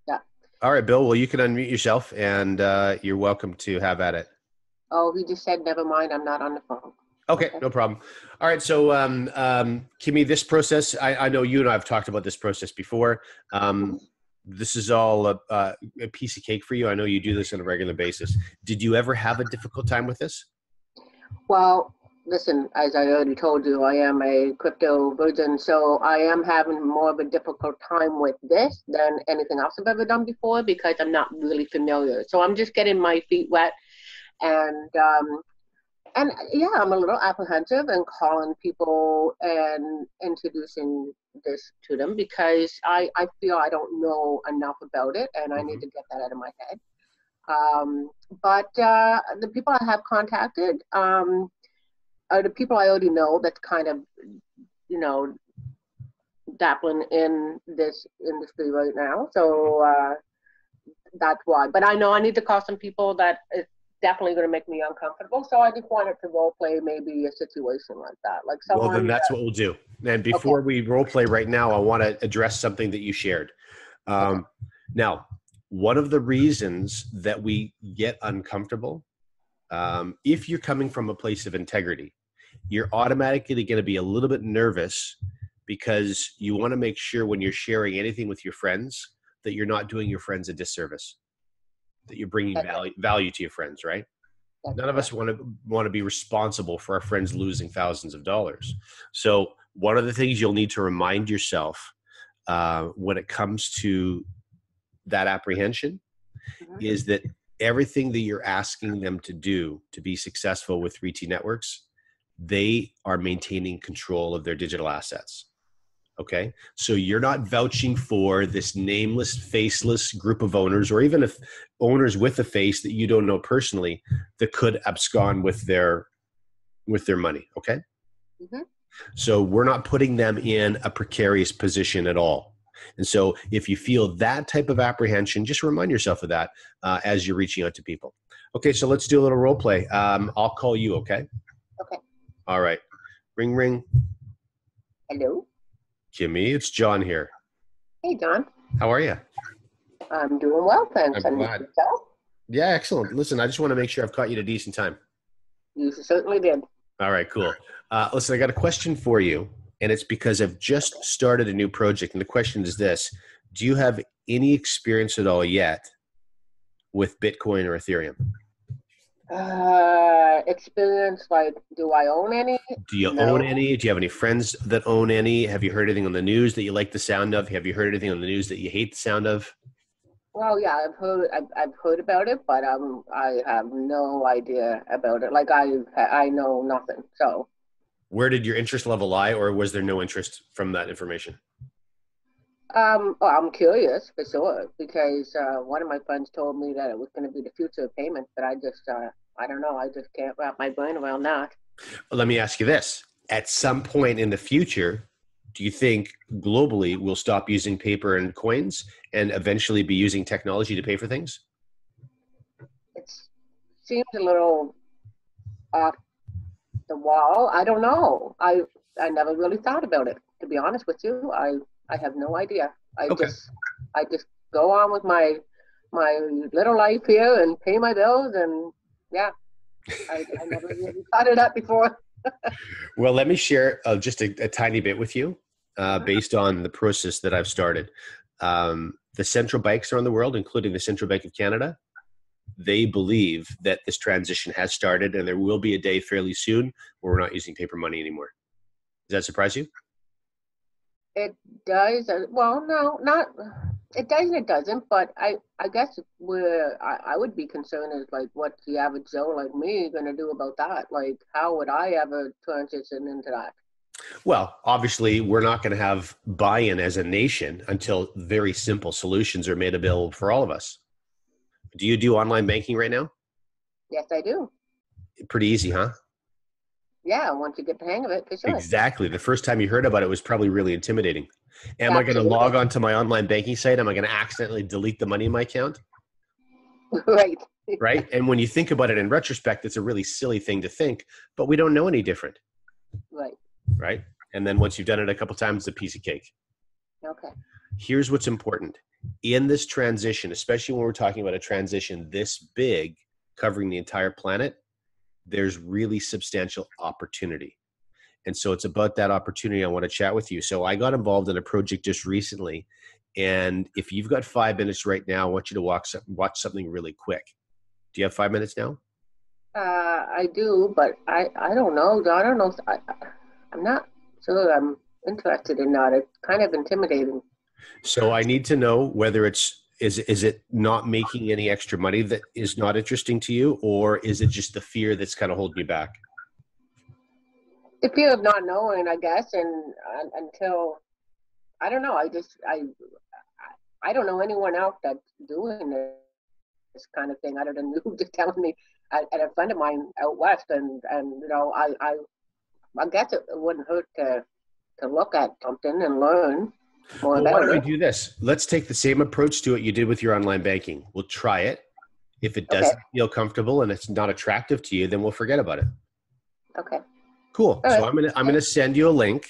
Yeah. All right, Bill. Well, you can unmute yourself, and you're welcome to have at it. Oh, he just said, never mind, I'm not on the phone. Okay, no problem. All right, so Kimmy, this process, I know you and I have talked about this process before. This is all a piece of cake for you. I know you do this on a regular basis. Did you ever have a difficult time with this? Well, listen, as I already told you, I am a crypto virgin, so I am having more of a difficult time with this than anything else I've ever done before because I'm not really familiar. So I'm just getting my feet wet, and yeah, I'm a little apprehensive in calling people and introducing this to them because I feel I don't know enough about it, and I need to get that out of my head. But the people I have contacted are the people I already know that's kind of, dabbling in this industry right now. So that's why. But I know I need to call some people that is definitely going to make me uncomfortable. So I just wanted to role play maybe a situation like that. Like someone. Well, then that's what we'll do. And before we role play right now, I want to address something that you shared. Now, one of the reasons that we get uncomfortable, if you're coming from a place of integrity, you're automatically going to be a little bit nervous because you want to make sure when you're sharing anything with your friends that you're not doing your friends a disservice, that you're bringing value to your friends, right? None of us want to be responsible for our friends losing thousands of dollars. So one of the things you'll need to remind yourself when it comes to that apprehension is that everything that you're asking them to do to be successful with 3T Networks, they are maintaining control of their digital assets. Okay. So you're not vouching for this nameless, faceless group of owners, or even if owners with a face that you don't know personally that could abscond with their money. Okay. So we're not putting them in a precarious position at all. And so if you feel that type of apprehension, just remind yourself of that as you're reaching out to people. Okay. So let's do a little role play. I'll call you. Okay. Okay. All right. Ring, ring. Hello. Kimmy, it's John here. Hey, John. How are you? I'm doing well, thanks. I'm glad. Yeah, excellent. Listen, I just want to make sure I've caught you at a decent time. You certainly did. All right, cool. Listen, I got a question for you, and it's because I've just started a new project, and the question is this. Do you have any experience at all yet with Bitcoin or Ethereum? Experience, like, do I own any? Do you own any? Do you have any friends that own any? Have you heard anything on the news that you like the sound of? Have you heard anything on the news that you hate the sound of? Well, yeah, I've heard about it, but I have no idea about it. Like I know nothing. So where did your interest level lie, or was there no interest from that information? Well, I'm curious for sure because one of my friends told me that it was going to be the future of payment, but I just I don't know. I just can't wrap my brain around that. Well, let me ask you this. At some point in the future, do you think globally we'll stop using paper and coins and eventually be using technology to pay for things? It seems a little off the wall. I don't know. I never really thought about it, to be honest with you. I have no idea. I just go on with my little life here and pay my bills, and yeah, I never really thought of that before. Well, let me share just a tiny bit with you based on the process that I've started. The central banks around the world, including the Central Bank of Canada, they believe that this transition has started, and there will be a day fairly soon where we're not using paper money anymore. Does that surprise you? It does. Well, no, not. It does and it doesn't. But I guess where I would be concerned is like, what's the average Joe like me going to do about that? Like, how would I ever transition into that? Well, obviously, we're not going to have buy-in as a nation until very simple solutions are made available for all of us. Do you do online banking right now? Yes, I do. Pretty easy, huh? Yeah, once you get the hang of it, for sure. Exactly. The first time you heard about it was probably really intimidating. Am I going to log on to my online banking site? Am I going to accidentally delete the money in my account? Right. Right? And when you think about it in retrospect, it's a really silly thing to think, but we don't know any different. Right. Right? And then once you've done it a couple times, it's a piece of cake. Okay. Here's what's important. In this transition, especially when we're talking about a transition this big, covering the entire planet, there's really substantial opportunity. And so it's about that opportunity I want to chat with you. So I got involved in a project just recently. And if you've got 5 minutes right now, I want you to watch something really quick. Do you have 5 minutes now? I do, but I don't know. I don't know. I'm not sure I'm interested in that. It's kind of intimidating. So I need to know whether is it not making any extra money that is not interesting to you, or is it just the fear that's kind of holding you back? The fear of not knowing, I guess, and until I don't know. I don't know anyone else that's doing this kind of thing other than you just telling me and a friend of mine out west, and you know I guess it wouldn't hurt to look at something and learn. Well, why don't we do this? Let's take the same approach to what you did with your online banking. We'll try it. If it doesn't feel comfortable and it's not attractive to you, then we'll forget about it. Okay. Cool. So I'm gonna send you a link.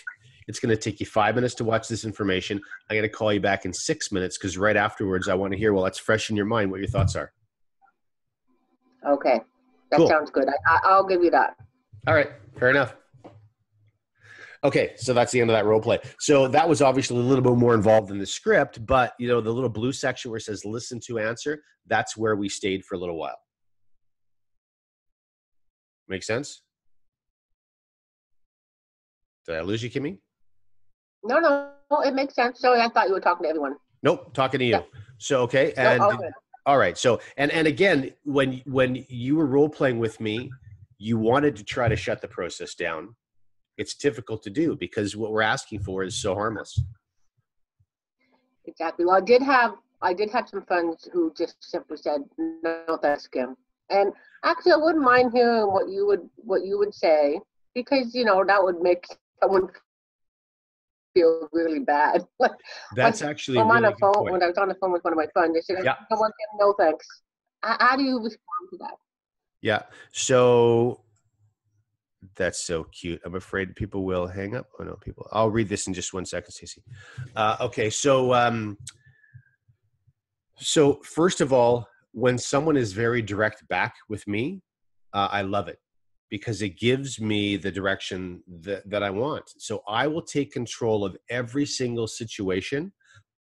It's going to take you 5 minutes to watch this information. I'm going to call you back in 6 minutes because right afterwards, I want to hear, well, that's fresh in your mind, what your thoughts are. Okay. That Cool. sounds good. I'll give you that. All right. Fair enough. Okay, so that's the end of that role play. So that was obviously a little bit more involved in the script, but you know, the little blue section where it says listen to answer, that's where we stayed for a little while. Make sense? Did I lose you, Kimmy? No, it makes sense. Sorry, I thought you were talking to everyone. Nope, talking to you. Yeah. So, okay. And No, okay. all right. So, and again, when you were role playing with me, you wanted to try to shut the process down. It's difficult to do because what we're asking for is so harmless. Exactly. Well, I did have some friends who just simply said, no, thanks, Kim. And actually, I wouldn't mind hearing what you would say, because, you know, that would make someone feel really bad. That's actually I'm on really the phone, good point. when I was on the phone with one of my friends, they said, Yeah. I want Kim, no thanks. How do you respond to that? Yeah. So that's so cute. I'm afraid people will hang up. Oh no, people. I'll read this in just 1 second, Stacey. Okay. So first of all, when someone is very direct back with me, I love it because it gives me the direction that I want. So I will take control of every single situation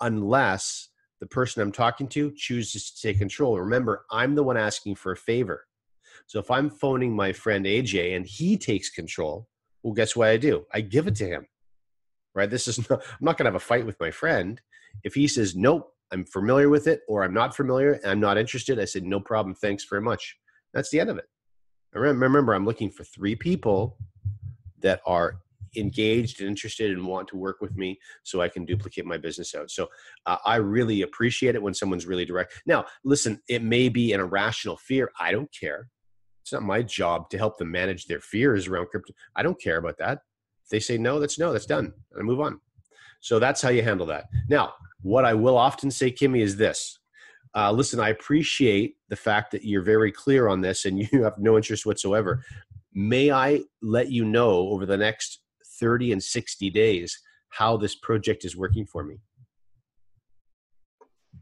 unless the person I'm talking to chooses to take control. Remember, I'm the one asking for a favor. So if I'm phoning my friend AJ and he takes control, well, guess what I do? I give it to him, right? I'm not going to have a fight with my friend. If he says, nope, I'm familiar with it, or I'm not familiar and I'm not interested, I said, no problem. Thanks very much. That's the end of it. Remember, I'm looking for 3 people that are engaged and interested and want to work with me so I can duplicate my business out. So I really appreciate it when someone's really direct. Now, listen, it may be an irrational fear. I don't care. It's not my job to help them manage their fears around crypto. I don't care about that. If they say no, that's done. And I move on. So that's how you handle that. Now, what I will often say, Kimmy, is this. Listen, I appreciate the fact that you're very clear on this and you have no interest whatsoever. May I let you know over the next 30 and 60 days how this project is working for me?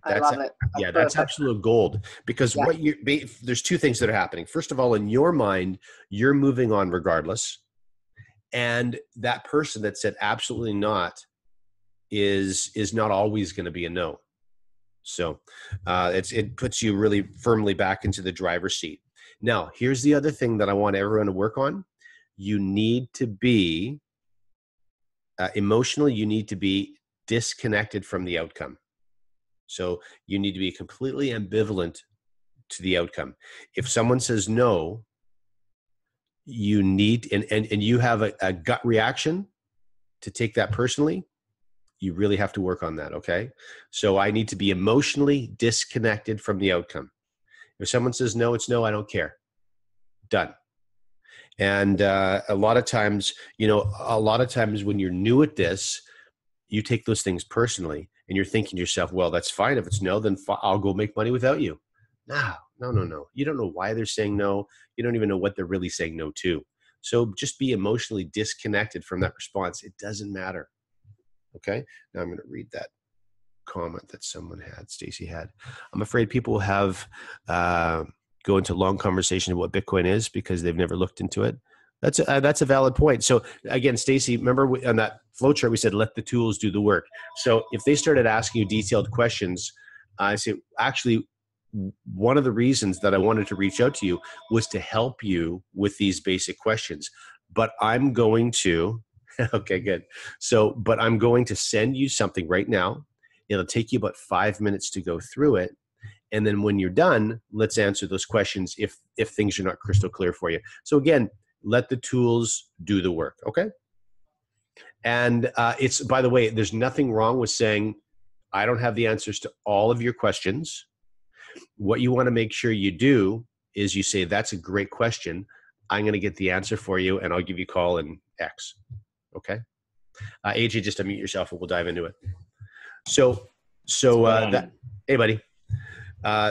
I love it. That's absolute gold because there's 2 things that are happening. First of all, in your mind, you're moving on regardless. And that person that said absolutely not is not always going to be a no. So it puts you really firmly back into the driver's seat. Now, here's the other thing that I want everyone to work on. You need to be emotionally, you need to be disconnected from the outcome. So you need to be completely ambivalent to the outcome. If someone says no, you need, and you have a gut reaction to take that personally, you really have to work on that, okay? So I need to be emotionally disconnected from the outcome. If someone says no, it's no, I don't care. Done. And a lot of times when you're new at this, you take those things personally and you're thinking to yourself, well, that's fine. If it's no, then I'll go make money without you. No. You don't know why they're saying no. You don't even know what they're really saying no to. So just be emotionally disconnected from that response. It doesn't matter. Okay. Now I'm going to read that comment that Stacy had. I'm afraid people will have go into long conversation of what Bitcoin is because they've never looked into it. That's a valid point. So again, Stacy, remember on that flow chart, we said, let the tools do the work. So if they started asking you detailed questions, I say, actually, one of the reasons that I wanted to reach out to you was to help you with these basic questions, but I'm going to, okay, good. So, but I'm going to send you something right now. It'll take you about 5 minutes to go through it. And then when you're done, let's answer those questions if things are not crystal clear for you. So again, let the tools do the work, okay? And it's, by the way, there's nothing wrong with saying, I don't have the answers to all of your questions. What you want to make sure you do is you say, that's a great question. I'm going to get the answer for you, and I'll give you a call in X, okay? AJ, just unmute yourself, and we'll dive into it. Hey, buddy.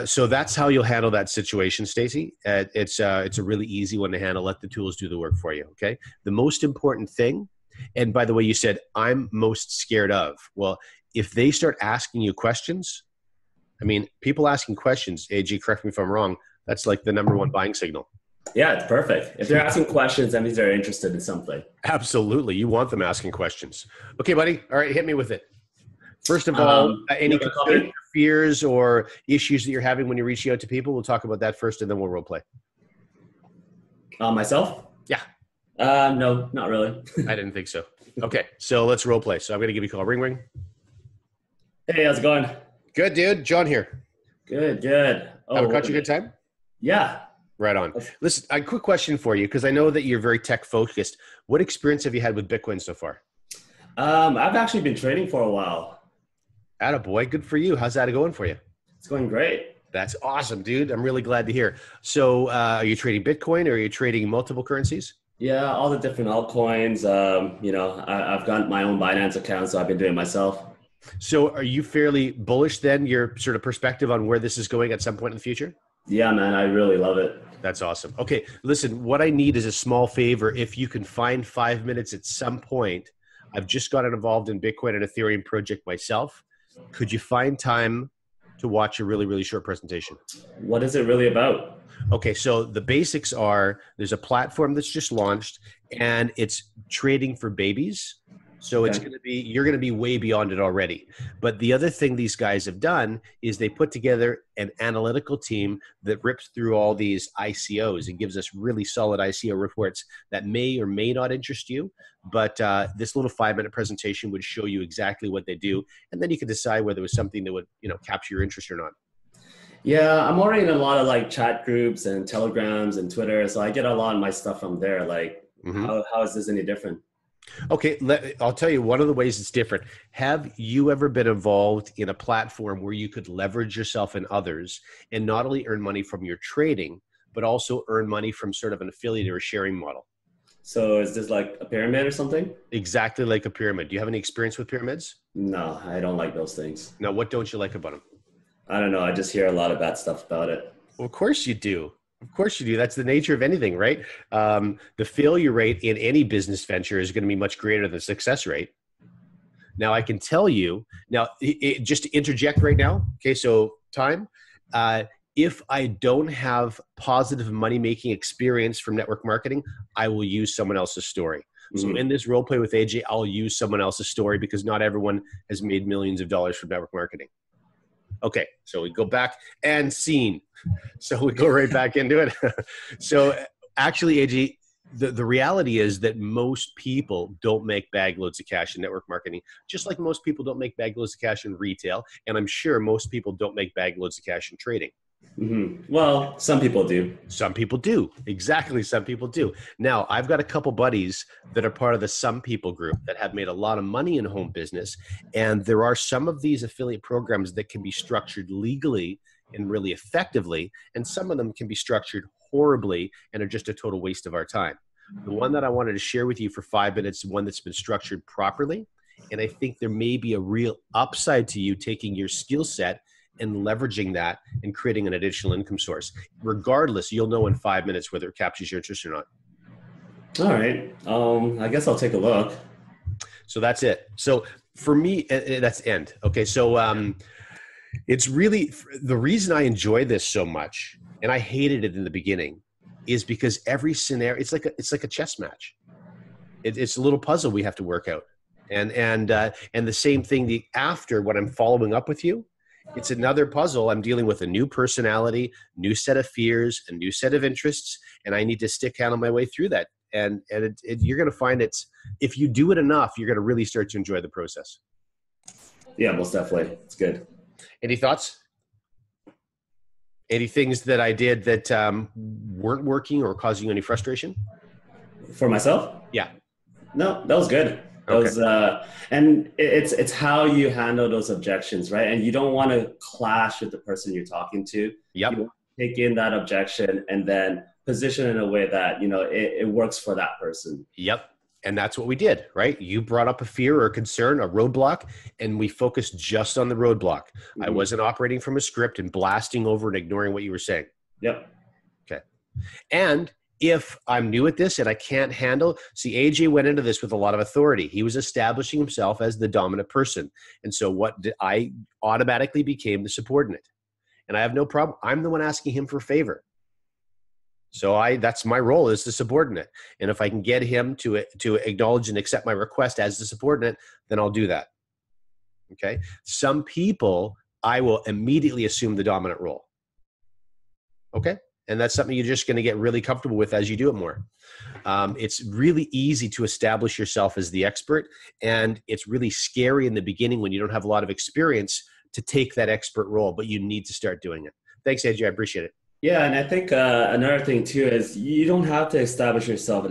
So that's how you'll handle that situation, Stacy. It's a really easy one to handle. Let the tools do the work for you, okay? The most important thing And by the way, you said, I'm most scared of. Well, if they start asking you questions, I mean, people asking questions, AG, correct me if I'm wrong, that's like the number one buying signal. Yeah, it's perfect. If they're asking questions, that means they're interested in something. Absolutely. You want them asking questions. Okay, buddy. All right, hit me with it. First of all, any concerns, or fears, or issues that you're having when you're reaching out to people? We'll talk about that first, and then we'll role play. Myself? Yeah. No, not really. I didn't think so. Okay, so let's role play. So I'm going to give you a call. Ring, ring. Hey, how's it going? Good, dude. John here. Good, good. Oh, Have I caught you a good time? Yeah. Right on. Listen, a quick question for you, because I know that you're very tech focused. What experience have you had with Bitcoin so far? I've actually been trading for a while. Attaboy, good for you. How's that going for you? It's going great. That's awesome, dude. I'm really glad to hear. So are you trading Bitcoin, or are you trading multiple currencies? Yeah, all the different altcoins. I've got my own Binance account, so I've been doing it myself. So are you fairly bullish then, your sort of perspective on where this is going at some point in the future? Yeah, man, I really love it. That's awesome. Okay, listen, what I need is a small favor. If you can find 5 minutes at some point, I've just gotten involved in Bitcoin and Ethereum project myself. Could you find time to watch a really, really short presentation? What is it really about? Okay, so the basics are there's a platform that's just launched, and it's trading for babies. So it's going to be, you're going to be way beyond it already. But the other thing these guys have done is they put together an analytical team that rips through all these ICOs and gives us really solid ICO reports that may or may not interest you. But this little 5-minute presentation would show you exactly what they do. And then you can decide whether it was something that would, capture your interest or not. Yeah, I'm already in a lot of like chat groups and Telegrams and Twitter. So I get a lot of my stuff from there. Like, how is this any different? Okay, I'll tell you one of the ways it's different. Have you ever been involved in a platform where you could leverage yourself and others and not only earn money from your trading, but also earn money from sort of an affiliate or sharing model? So is this like a pyramid or something? Exactly like a pyramid. Do you have any experience with pyramids? No, I don't like those things. Now, what don't you like about them? I don't know. I just hear a lot of bad stuff about it. Well, of course you do. Of course you do. That's the nature of anything, right? The failure rate in any business venture is going to be much greater than the success rate. Now, I can tell you, just to interject right now, okay, so time, if I don't have positive money-making experience from network marketing, I will use someone else's story. So in this role play with AJ, I'll use someone else's story because not everyone has made millions of dollars from network marketing. Okay, so we go back and scene. So we go right back into it. So actually, AJ, the reality is that most people don't make bag loads of cash in network marketing, just like most people don't make bag loads of cash in retail. And I'm sure most people don't make bag loads of cash in trading. Well, some people do. Some people do. Exactly. Some people do. Now, I've got a couple buddies that are part of the Some People group that have made a lot of money in home business. And there are some of these affiliate programs that can be structured legally and really effectively. And some of them can be structured horribly and are just a total waste of our time. The one that I wanted to share with you for 5 minutes, one that's been structured properly. And I think there may be a real upside to you taking your skill set and leveraging that and creating an additional income source. Regardless, you'll know in 5 minutes whether it captures your interest or not. All right. I guess I'll take a look. So that's it. So for me, that's end. Okay. So it's really the reason I enjoy this so much, and I hated it in the beginning, is because every scenario, it's like a chess match. It's a little puzzle we have to work out. And the same thing after when I'm following up with you, it's another puzzle. I'm dealing with a new personality, new set of fears, a new set of interests, and I need to stick handle my way through that. And you're going to find if you do it enough, you're going to really start to enjoy the process. Yeah, most definitely. It's good. Any thoughts? Any things that I did that weren't working or causing you any frustration? For myself? Yeah. No, that was good. Okay. And it's how you handle those objections, right? And you don't want to clash with the person you're talking to. Yep. You want to take in that objection and then position in a way that, it works for that person. Yep. And that's what we did, right? You brought up a fear or a concern, a roadblock, and we focused just on the roadblock. I wasn't operating from a script and blasting over and ignoring what you were saying. Yep. Okay. And if I'm new at this and I can't handle, see, AJ went into this with a lot of authority. He was establishing himself as the dominant person. And so I automatically became the subordinate. And I have no problem. I'm the one asking him for a favor. So that's my role as the subordinate. And if I can get him to acknowledge and accept my request as the subordinate, then I'll do that. Okay. Some people, I will immediately assume the dominant role. Okay. And that's something you're just going to get really comfortable with as you do it more. It's really easy to establish yourself as the expert. And it's really scary in the beginning when you don't have a lot of experience to take that expert role, but you need to start doing it. Thanks, AJ. I appreciate it. Yeah, and I think another thing too is you don't have to establish yourself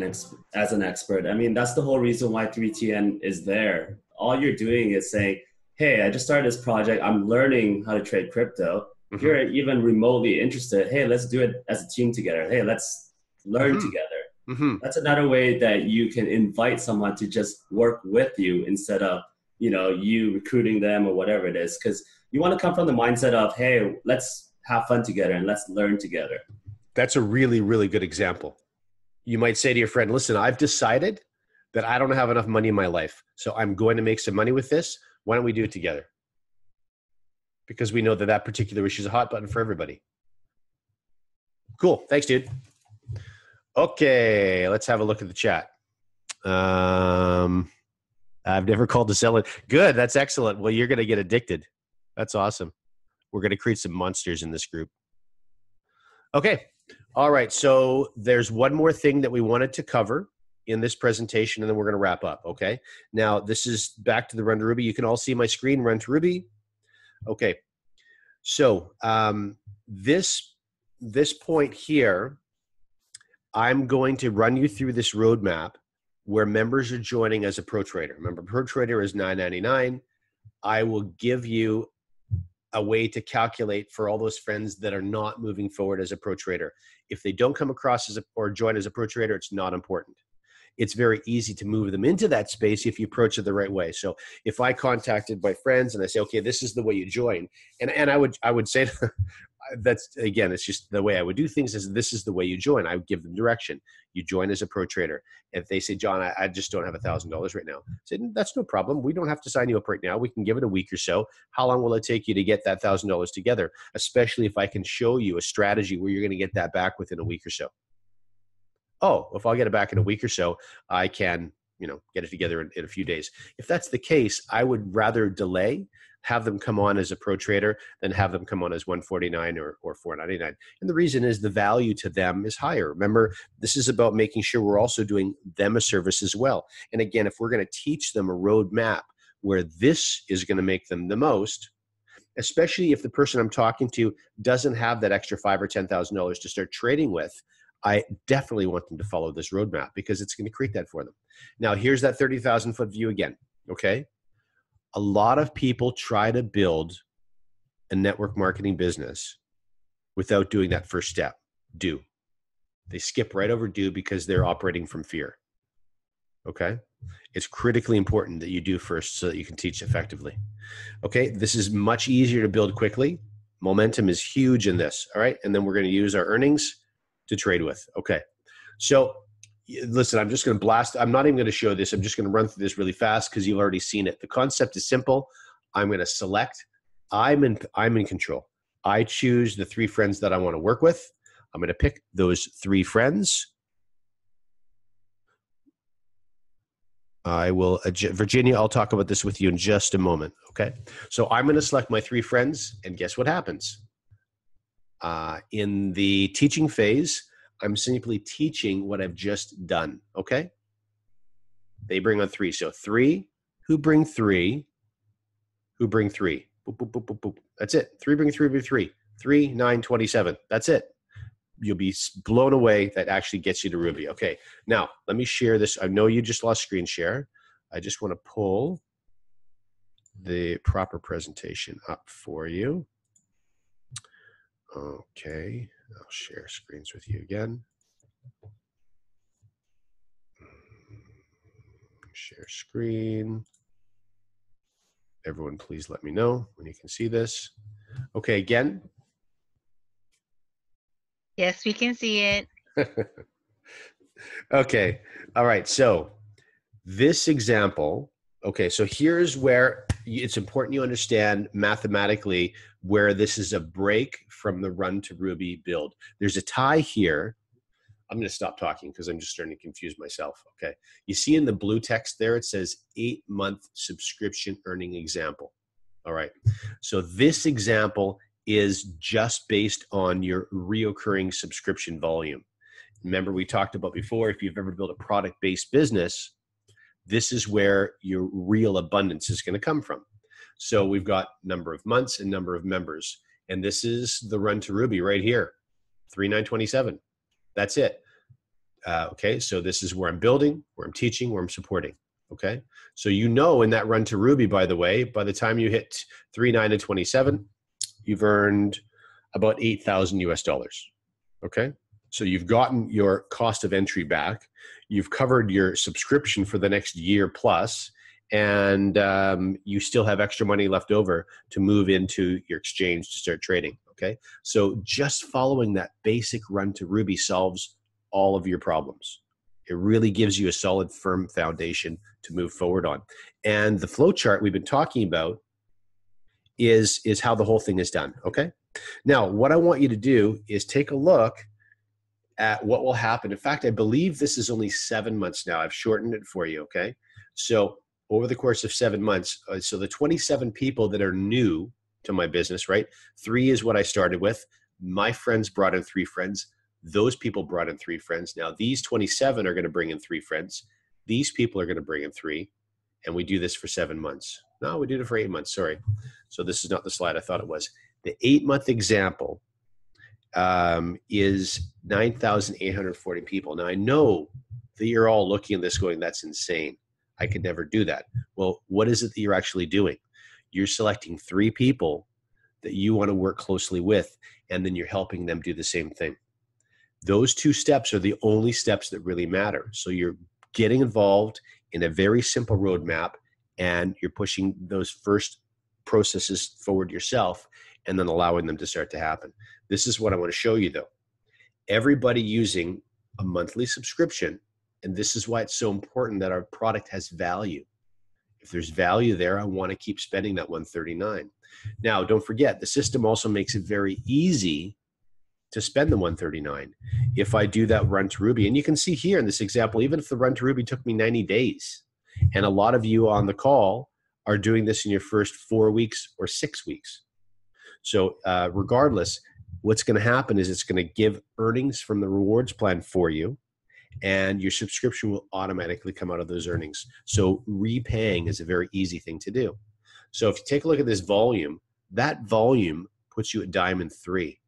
as an expert. I mean, that's the whole reason why 3TN is there. All you're doing is saying, hey, I just started this project. I'm learning how to trade crypto. If you're even remotely interested, hey, let's do it as a team together. Hey, let's learn together. That's another way that you can invite someone to just work with you instead of, you recruiting them or whatever it is. Because you want to come from the mindset of, hey, let's have fun together and let's learn together. That's a really, really good example. You might say to your friend, listen, I've decided that I don't have enough money in my life, so I'm going to make some money with this. Why don't we do it together? Because we know that particular issue is a hot button for everybody. Cool. Thanks, dude. Okay, let's have a look at the chat. I've never called to sell it. Good. That's excellent. Well, you're going to get addicted. That's awesome. We're going to create some monsters in this group. Okay. All right. So there's one more thing that we wanted to cover in this presentation, and then we're going to wrap up. Okay. Now, this is back to the Run to Ruby. You can all see my screen, Run to Ruby. Okay. So this point here, I'm going to run you through this roadmap where members are joining as a pro trader. Remember, pro trader is $9.99. I will give you a way to calculate for all those friends that are not moving forward as a pro trader. If they don't come across or join as a pro trader, it's not important. It's very easy to move them into that space if you approach it the right way. So if I contacted my friends and I say, okay, this is the way you join, and I would say that's, again, it's just the way I would do things is this is the way you join. I would give them direction. You join as a pro trader. If they say, John, I just don't have $1,000 right now, I said, that's no problem. We don't have to sign you up right now. We can give it a week or so. How long will it take you to get that $1,000 together? Especially if I can show you a strategy where you're going to get that back within a week or so. Oh, if I'll get it back in a week or so, I can, get it together in a few days. If that's the case, I would rather delay, have them come on as a pro trader than have them come on as $149 or $499. And the reason is the value to them is higher. Remember, this is about making sure we're also doing them a service as well. And again, if we're going to teach them a roadmap where this is going to make them the most, especially if the person I'm talking to doesn't have that extra $5,000 or $10,000 to start trading with, I definitely want them to follow this roadmap because it's going to create that for them. Now, here's that 30,000 foot view again, okay? A lot of people try to build a network marketing business without doing that first step, do. They skip right over do because they're operating from fear, okay? It's critically important that you do first so that you can teach effectively. Okay, this is much easier to build quickly. Momentum is huge in this, all right? And then we're going to use our earnings to trade with. Okay. So listen, I'm just going to blast. I'm not even going to show this. I'm just going to run through this really fast because you've already seen it. The concept is simple. I'm going to select. I'm in control. I choose the 3 friends that I want to work with. I'm going to pick those 3 friends. I will, Virginia, I'll talk about this with you in just a moment. Okay. So I'm going to select my 3 friends and guess what happens? In the teaching phase, I'm simply teaching what I've just done, okay? They bring on 3. So 3 who bring 3, who bring 3. Boop, boop, boop, boop, boop. That's it. 3 bring 3, bring 3. 3, 9, 27. That's it. You'll be blown away. That actually gets you to Ruby. Okay, now let me share this. I know you just lost screen share. I just want to pull the proper presentation up for you. Okay, I'll share screens with you again. Share screen. Everyone, please let me know when you can see this. Okay, again. Yes, we can see it. Okay. All right. So this example, okay, so here's where it's important you understand mathematically where this is a break from the run to Ruby build. There's a tie here. I'm going to stop talking because I'm just starting to confuse myself. Okay. You see in the blue text there, it says 8-month subscription earning example. All right. So this example is just based on your reoccurring subscription volume. Remember, we talked about before, if you've ever built a product-based business, this is where your real abundance is going to come from. So we've got number of months and number of members. And this is the run to Ruby right here, 3927. That's it. Okay, so this is where I'm building, where I'm teaching, where I'm supporting. Okay, so you know in that run to Ruby, by the way, by the time you hit 39 and 27, you've earned about 8,000 US dollars. Okay, so you've gotten your cost of entry back, you've covered your subscription for the next year plus, and you still have extra money left over to move into your exchange to start trading. Okay, so just following that basic run to Ruby solves all of your problems. It really gives you a solid, firm foundation to move forward on. And the flow chart we've been talking about is how the whole thing is done. Okay, now what I want you to do is take a look at what will happen. In fact, I believe this is only 7 months now. I've shortened it for you, okay? So over the course of 7 months, so the 27 people that are new to my business, right? 3 is what I started with. My friends brought in 3 friends. Those people brought in 3 friends. Now these 27 are going to bring in 3 friends. These people are going to bring in 3. And we do this for 7 months. No, we do it for 8 months, sorry. So this is not the slide I thought it was. The 8-month example is 9,840 people. Now I know that you're all looking at this going, that's insane. I could never do that. Well, what is it that you're actually doing? You're selecting 3 people that you want to work closely with, and then you're helping them do the same thing. Those 2 steps are the only steps that really matter. So you're getting involved in a very simple roadmap, and you're pushing those first processes forward yourself and then allowing them to start to happen. This is what I want to show you though. Everybody using a monthly subscription, and this is why it's so important that our product has value. If there's value there, I want to keep spending that $139. Now, don't forget, the system also makes it very easy to spend the $139 if I do that run to Ruby. And you can see here in this example, even if the run to Ruby took me 90 days, and a lot of you on the call are doing this in your first 4 weeks or 6 weeks. So regardless, what's going to happen is it's going to give earnings from the rewards plan for you, and your subscription will automatically come out of those earnings. So repaying is a very easy thing to do. So if you take a look at this volume, that volume puts you at Diamond 3.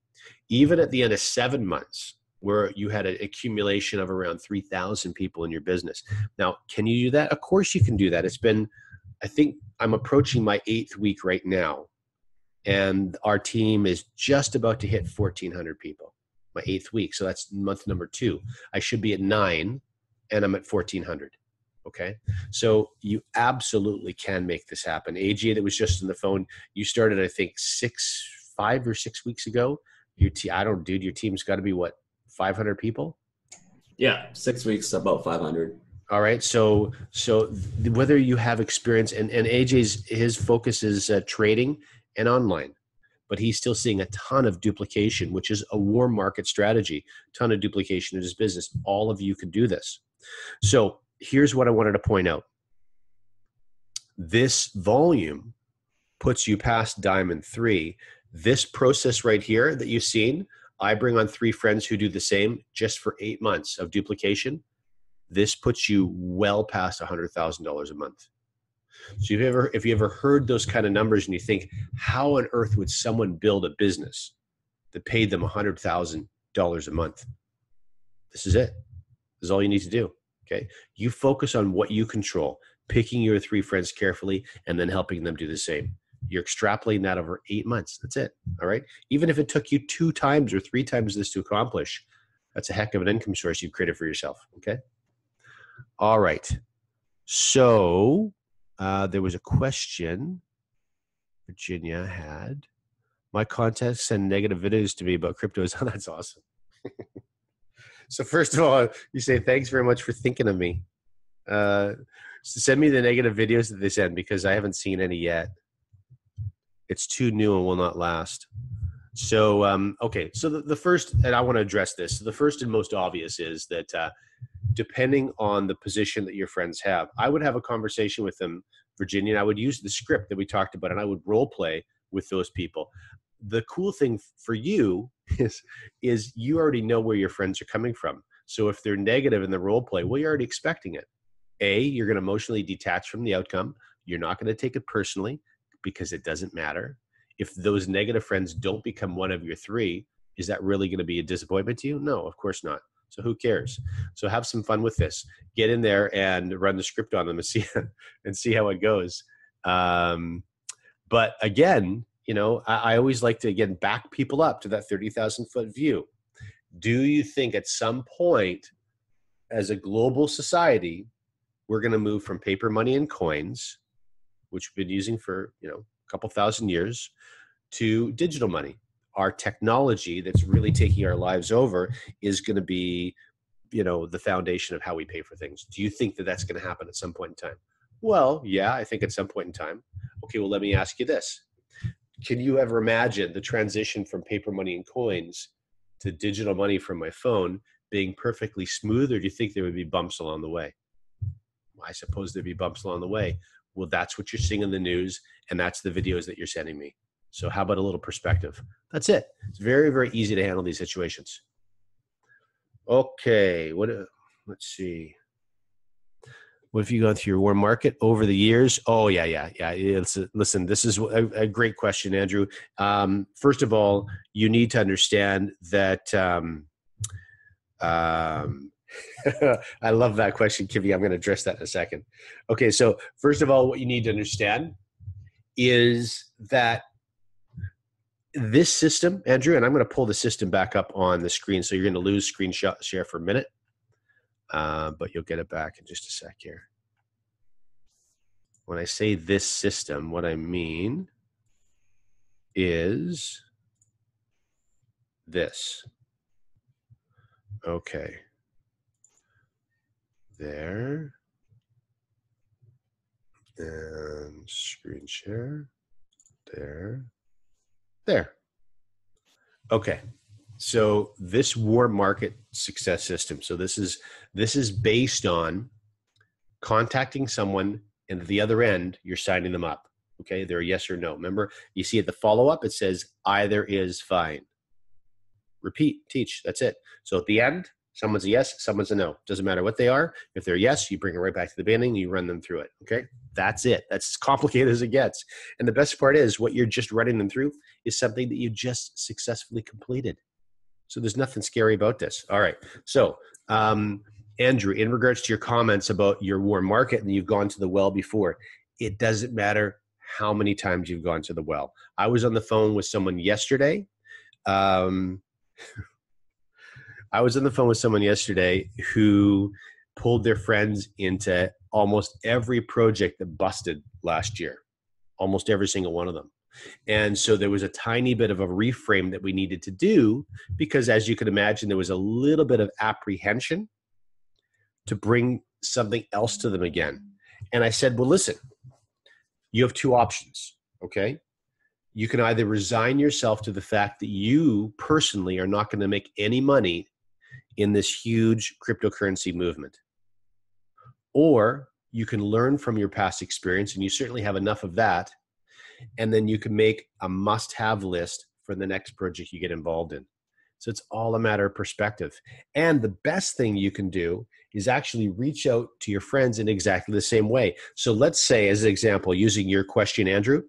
Even at the end of 7 months, where you had an accumulation of around 3,000 people in your business. Now, can you do that? Of course you can do that. It's been, I think I'm approaching my 8th week right now, and our team is just about to hit 1,400 people, my 8th week. So that's month number 2. I should be at 9, and I'm at 1,400. Okay, so you absolutely can make this happen. AJ, that was just on the phone, you started, I think, 5 or 6 weeks ago. Your your team's got to be what, 500 people? Yeah, 6 weeks, about 500. All right. So whether you have experience, and AJ's, his focus is trading and online, but he's still seeing a ton of duplication, which is a warm market strategy, ton of duplication in his business. All of you could do this. So here's what I wanted to point out. This volume puts you past Diamond 3. This process right here that you've seen, I bring on 3 friends who do the same just for 8 months of duplication. This puts you well past $100,000 a month. So if you ever heard those kind of numbers and you think, how on earth would someone build a business that paid them $100,000 a month? This is it. This is all you need to do. Okay. You focus on what you control, picking your 3 friends carefully, and then helping them do the same. You're extrapolating that over 8 months. That's it. All right. Even if it took you 2 times or 3 times this to accomplish, that's a heck of an income source you've created for yourself. Okay. All right. So there was a question Virginia had. My contacts send negative videos to me about cryptos. Oh, that's awesome. So first of all, you say, thanks very much for thinking of me. Send me the negative videos that they send because I haven't seen any yet. It's too new and will not last. So, okay. So the first, and I want to address this. So the first and most obvious is that depending on the position that your friends have, I would have a conversation with them, Virginia, and I would use the script that we talked about, and I would role play with those people. The cool thing for you is you already know where your friends are coming from. So if they're negative in the role play, well, you're already expecting it. You're going to emotionally detach from the outcome. You're not going to take it personally because it doesn't matter. If those negative friends don't become one of your three, is that really going to be a disappointment to you? No, of course not. So who cares? So have some fun with this. Get in there and run the script on them and see how it goes. But again, you know, I always like to, again, back people up to that 30,000 foot view. Do you think at some point as a global society, we're going to move from paper money and coins, which we've been using for, you know, a couple thousand years, to digital money? Our technology that's really taking our lives over is going to be, you know, the foundation of how we pay for things. Do you think that that's going to happen at some point in time? Well, yeah, I think at some point in time. Okay, well, let me ask you this. Can you ever imagine the transition from paper money and coins to digital money from my phone being perfectly smooth, or do you think there would be bumps along the way? Well, I suppose there'd be bumps along the way. Well, that's what you're seeing in the news, and that's the videos that you're sending me. So how about a little perspective? That's it. It's very, very easy to handle these situations. Okay, let's see. What have you gone through your warm market over the years? Oh, yeah. Listen, this is a great question, Andrew. First of all, you need to understand that I love that question, Kivi. I'm going to address that in a second. Okay, so first of all, what you need to understand is that this system, Andrew, and I'm going to pull the system back up on the screen, so you're going to lose screen share for a minute, but you'll get it back in just a sec here. When I say this system, what I mean is this. Okay. There. And screen share. There. There. Okay. So this warm market success system. So this is based on contacting someone, and at the other end, you're signing them up. Okay. They're a yes or no. Remember, you see at the follow-up, it says either is fine. Repeat, teach. That's it. So at the end, someone's a yes, someone's a no. Doesn't matter what they are. If they're yes, you bring it right back to the beginning, you run them through it. Okay. That's it. That's as complicated as it gets. And the best part is what you're just running them through is something that you just successfully completed. So there's nothing scary about this. All right. So, Andrew, in regards to your comments about your warm market and you've gone to the well before, it doesn't matter how many times you've gone to the well. I was on the phone with someone yesterday. I was on the phone with someone yesterday who pulled their friends into almost every project that busted last year, almost every single one of them. And so there was a tiny bit of a reframe that we needed to do because, as you can imagine, there was a little bit of apprehension to bring something else to them again. And I said, well, listen, you have two options, okay? You can either resign yourself to the fact that you personally are not going to make any money in this huge cryptocurrency movement, or you can learn from your past experience, and you certainly have enough of that, and then you can make a must-have list for the next project you get involved in. So it's all a matter of perspective. And the best thing you can do is actually reach out to your friends in exactly the same way. So let's say, as an example, using your question, Andrew,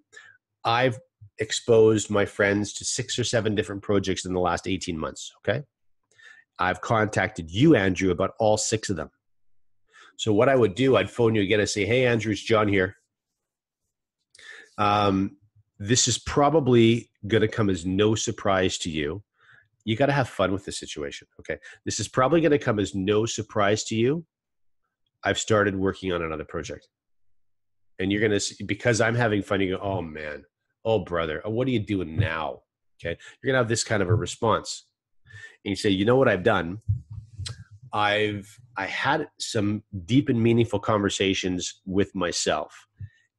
I've exposed my friends to 6 or 7 different projects in the last 18 months, okay? I've contacted you, Andrew, about all 6 of them. So what I would do, I'd phone you again and say, hey, Andrew, it's John here. This is probably going to come as no surprise to you. You got to have fun with the situation, okay? This is probably going to come as no surprise to you. I've started working on another project. And you're going to, because I'm having fun, you go, oh, man, oh, brother, what are you doing now? Okay, you're going to have this kind of a response. And you say, you know what I've done? I had some deep and meaningful conversations with myself.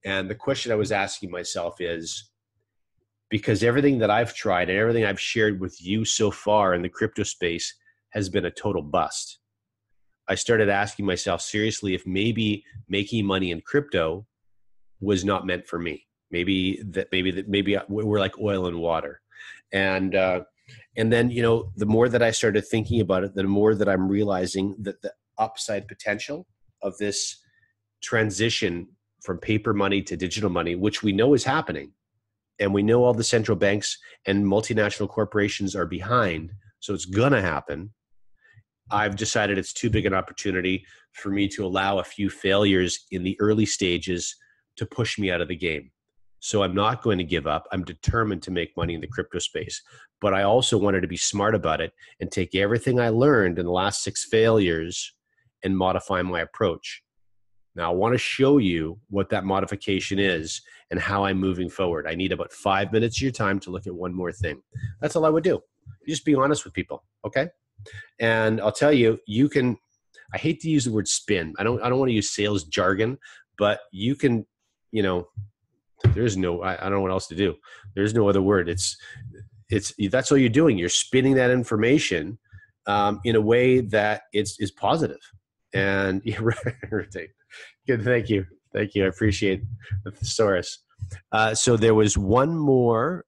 And the question I was asking myself is, because everything that I've tried and everything I've shared with you so far in the crypto space has been a total bust, I started asking myself seriously if maybe making money in crypto was not meant for me. Maybe we're like oil and water. And then, you know, the more that I started thinking about it, the more that I'm realizing that the upside potential of this transition from paper money to digital money, which we know is happening, and we know all the central banks and multinational corporations are behind, so it's going to happen. I've decided it's too big an opportunity for me to allow a few failures in the early stages to push me out of the game. So I'm not going to give up. I'm determined to make money in the crypto space. But I also wanted to be smart about it and take everything I learned in the last 6 failures and modify my approach. Now, I want to show you what that modification is and how I'm moving forward. I need about 5 minutes of your time to look at one more thing. That's all I would do. You just be honest with people, okay? And I'll tell you, you can, I hate to use the word spin. I don't want to use sales jargon, but you can, you know, there's no, I don't know what else to do. There's no other word. That's all you're doing. You're spinning that information in a way that is positive. And you're right. Good. Thank you. Thank you. I appreciate the thesaurus. So there was one more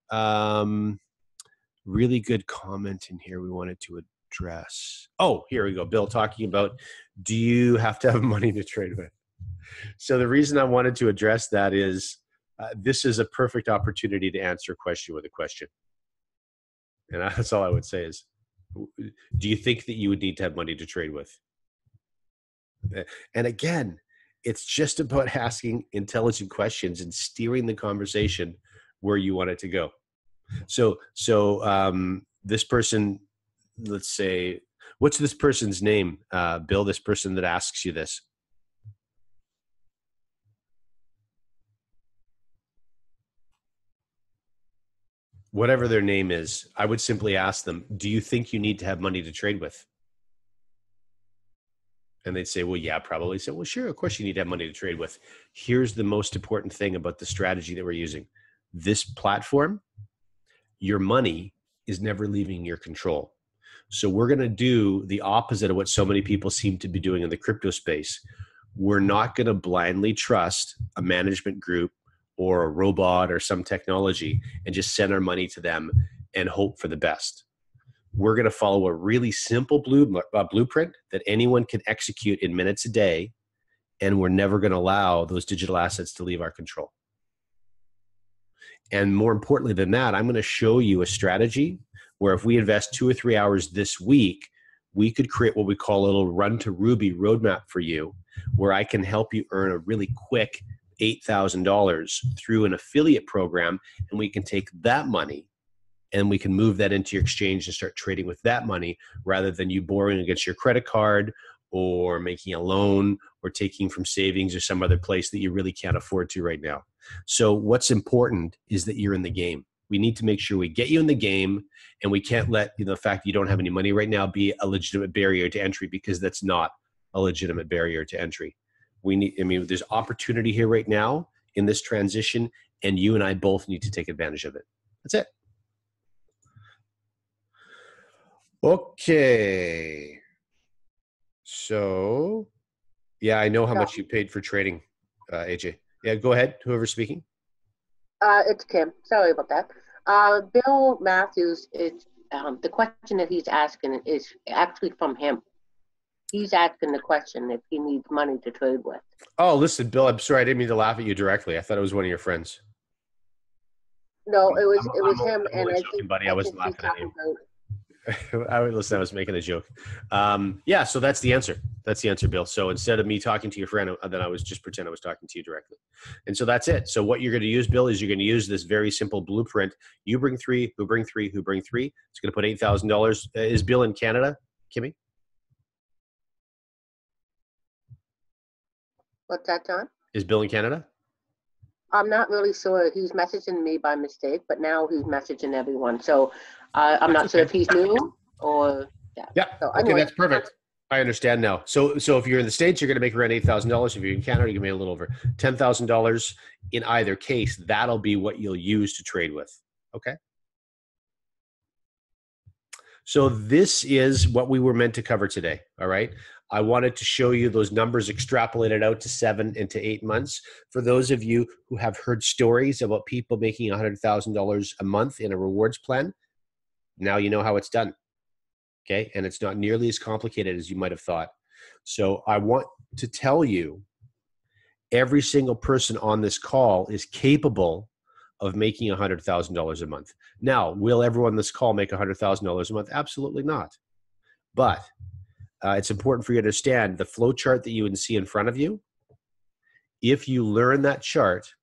really good comment in here we wanted to address. Oh, here we go. Bill talking about, do you have to have money to trade with? So the reason I wanted to address that is this is a perfect opportunity to answer a question with a question. And that's all I would say is, do you think that you would need to have money to trade with? And again, it's just about asking intelligent questions and steering the conversation where you want it to go. So this person, let's say, what's this person's name, Bill, this person that asks you this? Whatever their name is, I would simply ask them, do you think you need to have money to trade with? And they'd say, well, yeah, probably. So, well, sure, of course you need to have money to trade with. Here's the most important thing about the strategy that we're using. This platform, your money is never leaving your control. So we're going to do the opposite of what so many people seem to be doing in the crypto space. We're not going to blindly trust a management group or a robot or some technology and just send our money to them and hope for the best. We're going to follow a really simple blueprint that anyone can execute in minutes a day, and we're never going to allow those digital assets to leave our control. And more importantly than that, I'm going to show you a strategy where if we invest 2 or 3 hours this week, we could create what we call a little run to Ruby roadmap for you, where I can help you earn a really quick $8,000 through an affiliate program, and we can take that money and we can move that into your exchange and start trading with that money rather than you borrowing against your credit card or making a loan or taking from savings or some other place that you really can't afford to right now. So what's important is that you're in the game. We need to make sure we get you in the game, and we can't let the fact that you don't have any money right now be a legitimate barrier to entry, because that's not a legitimate barrier to entry. There's opportunity here right now in this transition, and you and I both need to take advantage of it. That's it. Okay. So, yeah, I know how much you paid for trading, AJ. Yeah, go ahead. Whoever's speaking. It's Kim. Sorry about that. Bill Matthews, the question that he's asking is actually from him. He's asking the question if he needs money to trade with. Oh, listen, Bill, I'm sorry. I didn't mean to laugh at you directly. I thought it was one of your friends. No, it was him. I'm only joking, buddy. I wasn't laughing at you. I was making a joke. Yeah, so that's the answer. That's the answer, Bill. So instead of me talking to your friend, then I was just pretend I was talking to you directly. And so that's it. So what you're going to use, Bill, is you're going to use this very simple blueprint. You bring 3, who bring 3, who bring 3. It's going to put $8,000. Is Bill in Canada, Kimmy? What's that, John? Is Bill in Canada? I'm not really sure. He's messaging me by mistake, but now he's messaging everyone. So I'm not sure if he's new or yeah. So, okay, anyway, that's perfect. I understand now. So if you're in the States, you're going to make around $8,000. If you're in Canada, you can make a little over $10,000. In either case, that'll be what you'll use to trade with. Okay. So this is what we were meant to cover today. All right. I wanted to show you those numbers extrapolated out to 7 and to 8 months. For those of you who have heard stories about people making $100,000 a month in a rewards plan, now you know how it's done. Okay. And it's not nearly as complicated as you might have thought. So I want to tell you, every single person on this call is capable of making $100,000 a month. Now, will everyone on this call make $100,000 a month? Absolutely not. But it's important for you to understand the flow chart that you would see in front of you. If you learn that chart,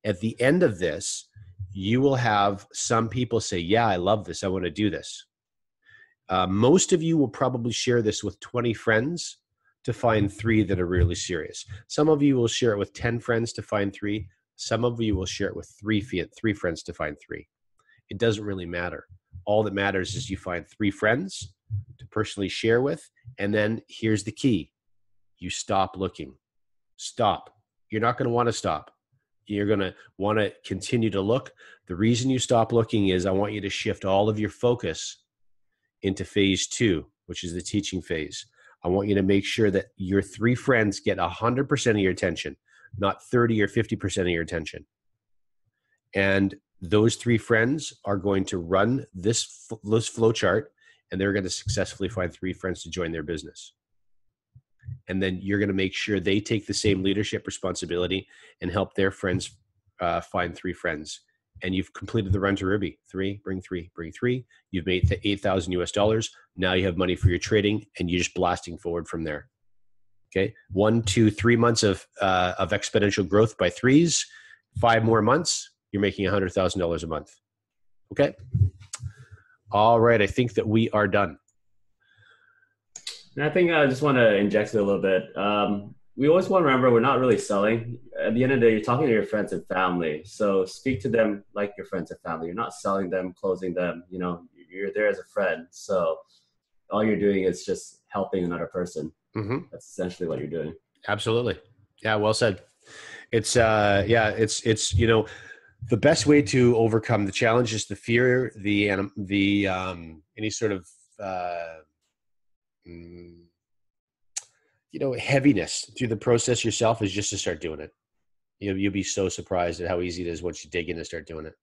at the end of this, you will have some people say, yeah, I love this. I want to do this. Most of you will probably share this with 20 friends to find 3 that are really serious. Some of you will share it with 10 friends to find 3. Some of you will share it with 3 friends to find 3. It doesn't really matter. All that matters is you find 3 friends to personally share with. And then here's the key. You stop looking. Stop. You're not going to want to stop. You're going to want to continue to look. The reason you stop looking is I want you to shift all of your focus into phase 2, which is the teaching phase. I want you to make sure that your 3 friends get 100% of your attention, not 30 or 50% of your attention. And those 3 friends are going to run this flow chart, and they're going to successfully find 3 friends to join their business. And then you're going to make sure they take the same leadership responsibility and help their friends find 3 friends. And you've completed the run to Ruby. 3, bring 3, bring 3. You've made $8,000 US. Now you have money for your trading, and you're just blasting forward from there. Okay, 1, 2, 3 months of exponential growth by 3s. 5 more months, you're making $100,000 a month. Okay. All right. I think that we are done. And I think I just want to inject it a little bit. We always want to remember we're not really selling. At the end of the day, you're talking to your friends and family. So speak to them like your friends and family. You're not selling them, closing them. You know, you're there as a friend. So all you're doing is just helping another person. Mm-hmm. That's essentially what you're doing. Absolutely. Yeah. Well said. It's it's you know, the best way to overcome the challenge is the fear, the any sort of heaviness through the process yourself is just to start doing it. You'll be so surprised at how easy it is once you dig in and start doing it.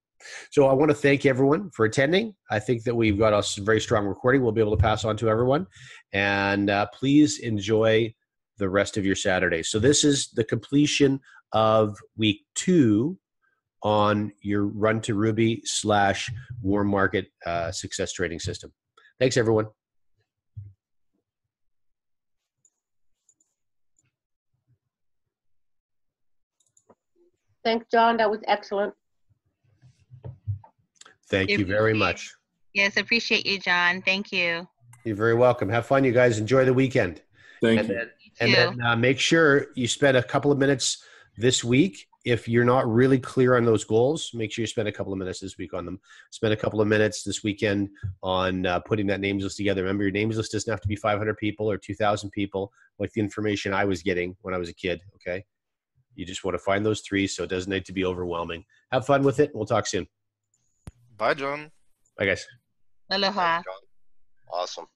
So I want to thank everyone for attending. I think that we've got a very strong recording we'll be able to pass on to everyone. And please enjoy the rest of your Saturday. So this is the completion of week 2 on your Run to Ruby / warm market success trading system. Thanks, everyone. Thanks, John. That was excellent. Thank you very much. Yes, appreciate you, John. Thank you. You're very welcome. Have fun, you guys. Enjoy the weekend. Thank you. And then make sure you spend a couple of minutes this week. If you're not really clear on those goals, make sure you spend a couple of minutes this week on them. Spend a couple of minutes this weekend on putting that names list together. Remember, your names list doesn't have to be 500 people or 2,000 people, like the information I was getting when I was a kid, okay? You just want to find those 3, so it doesn't need to be overwhelming. Have fun with it. We'll talk soon. Bye, John. Bye, guys. Aloha. Awesome.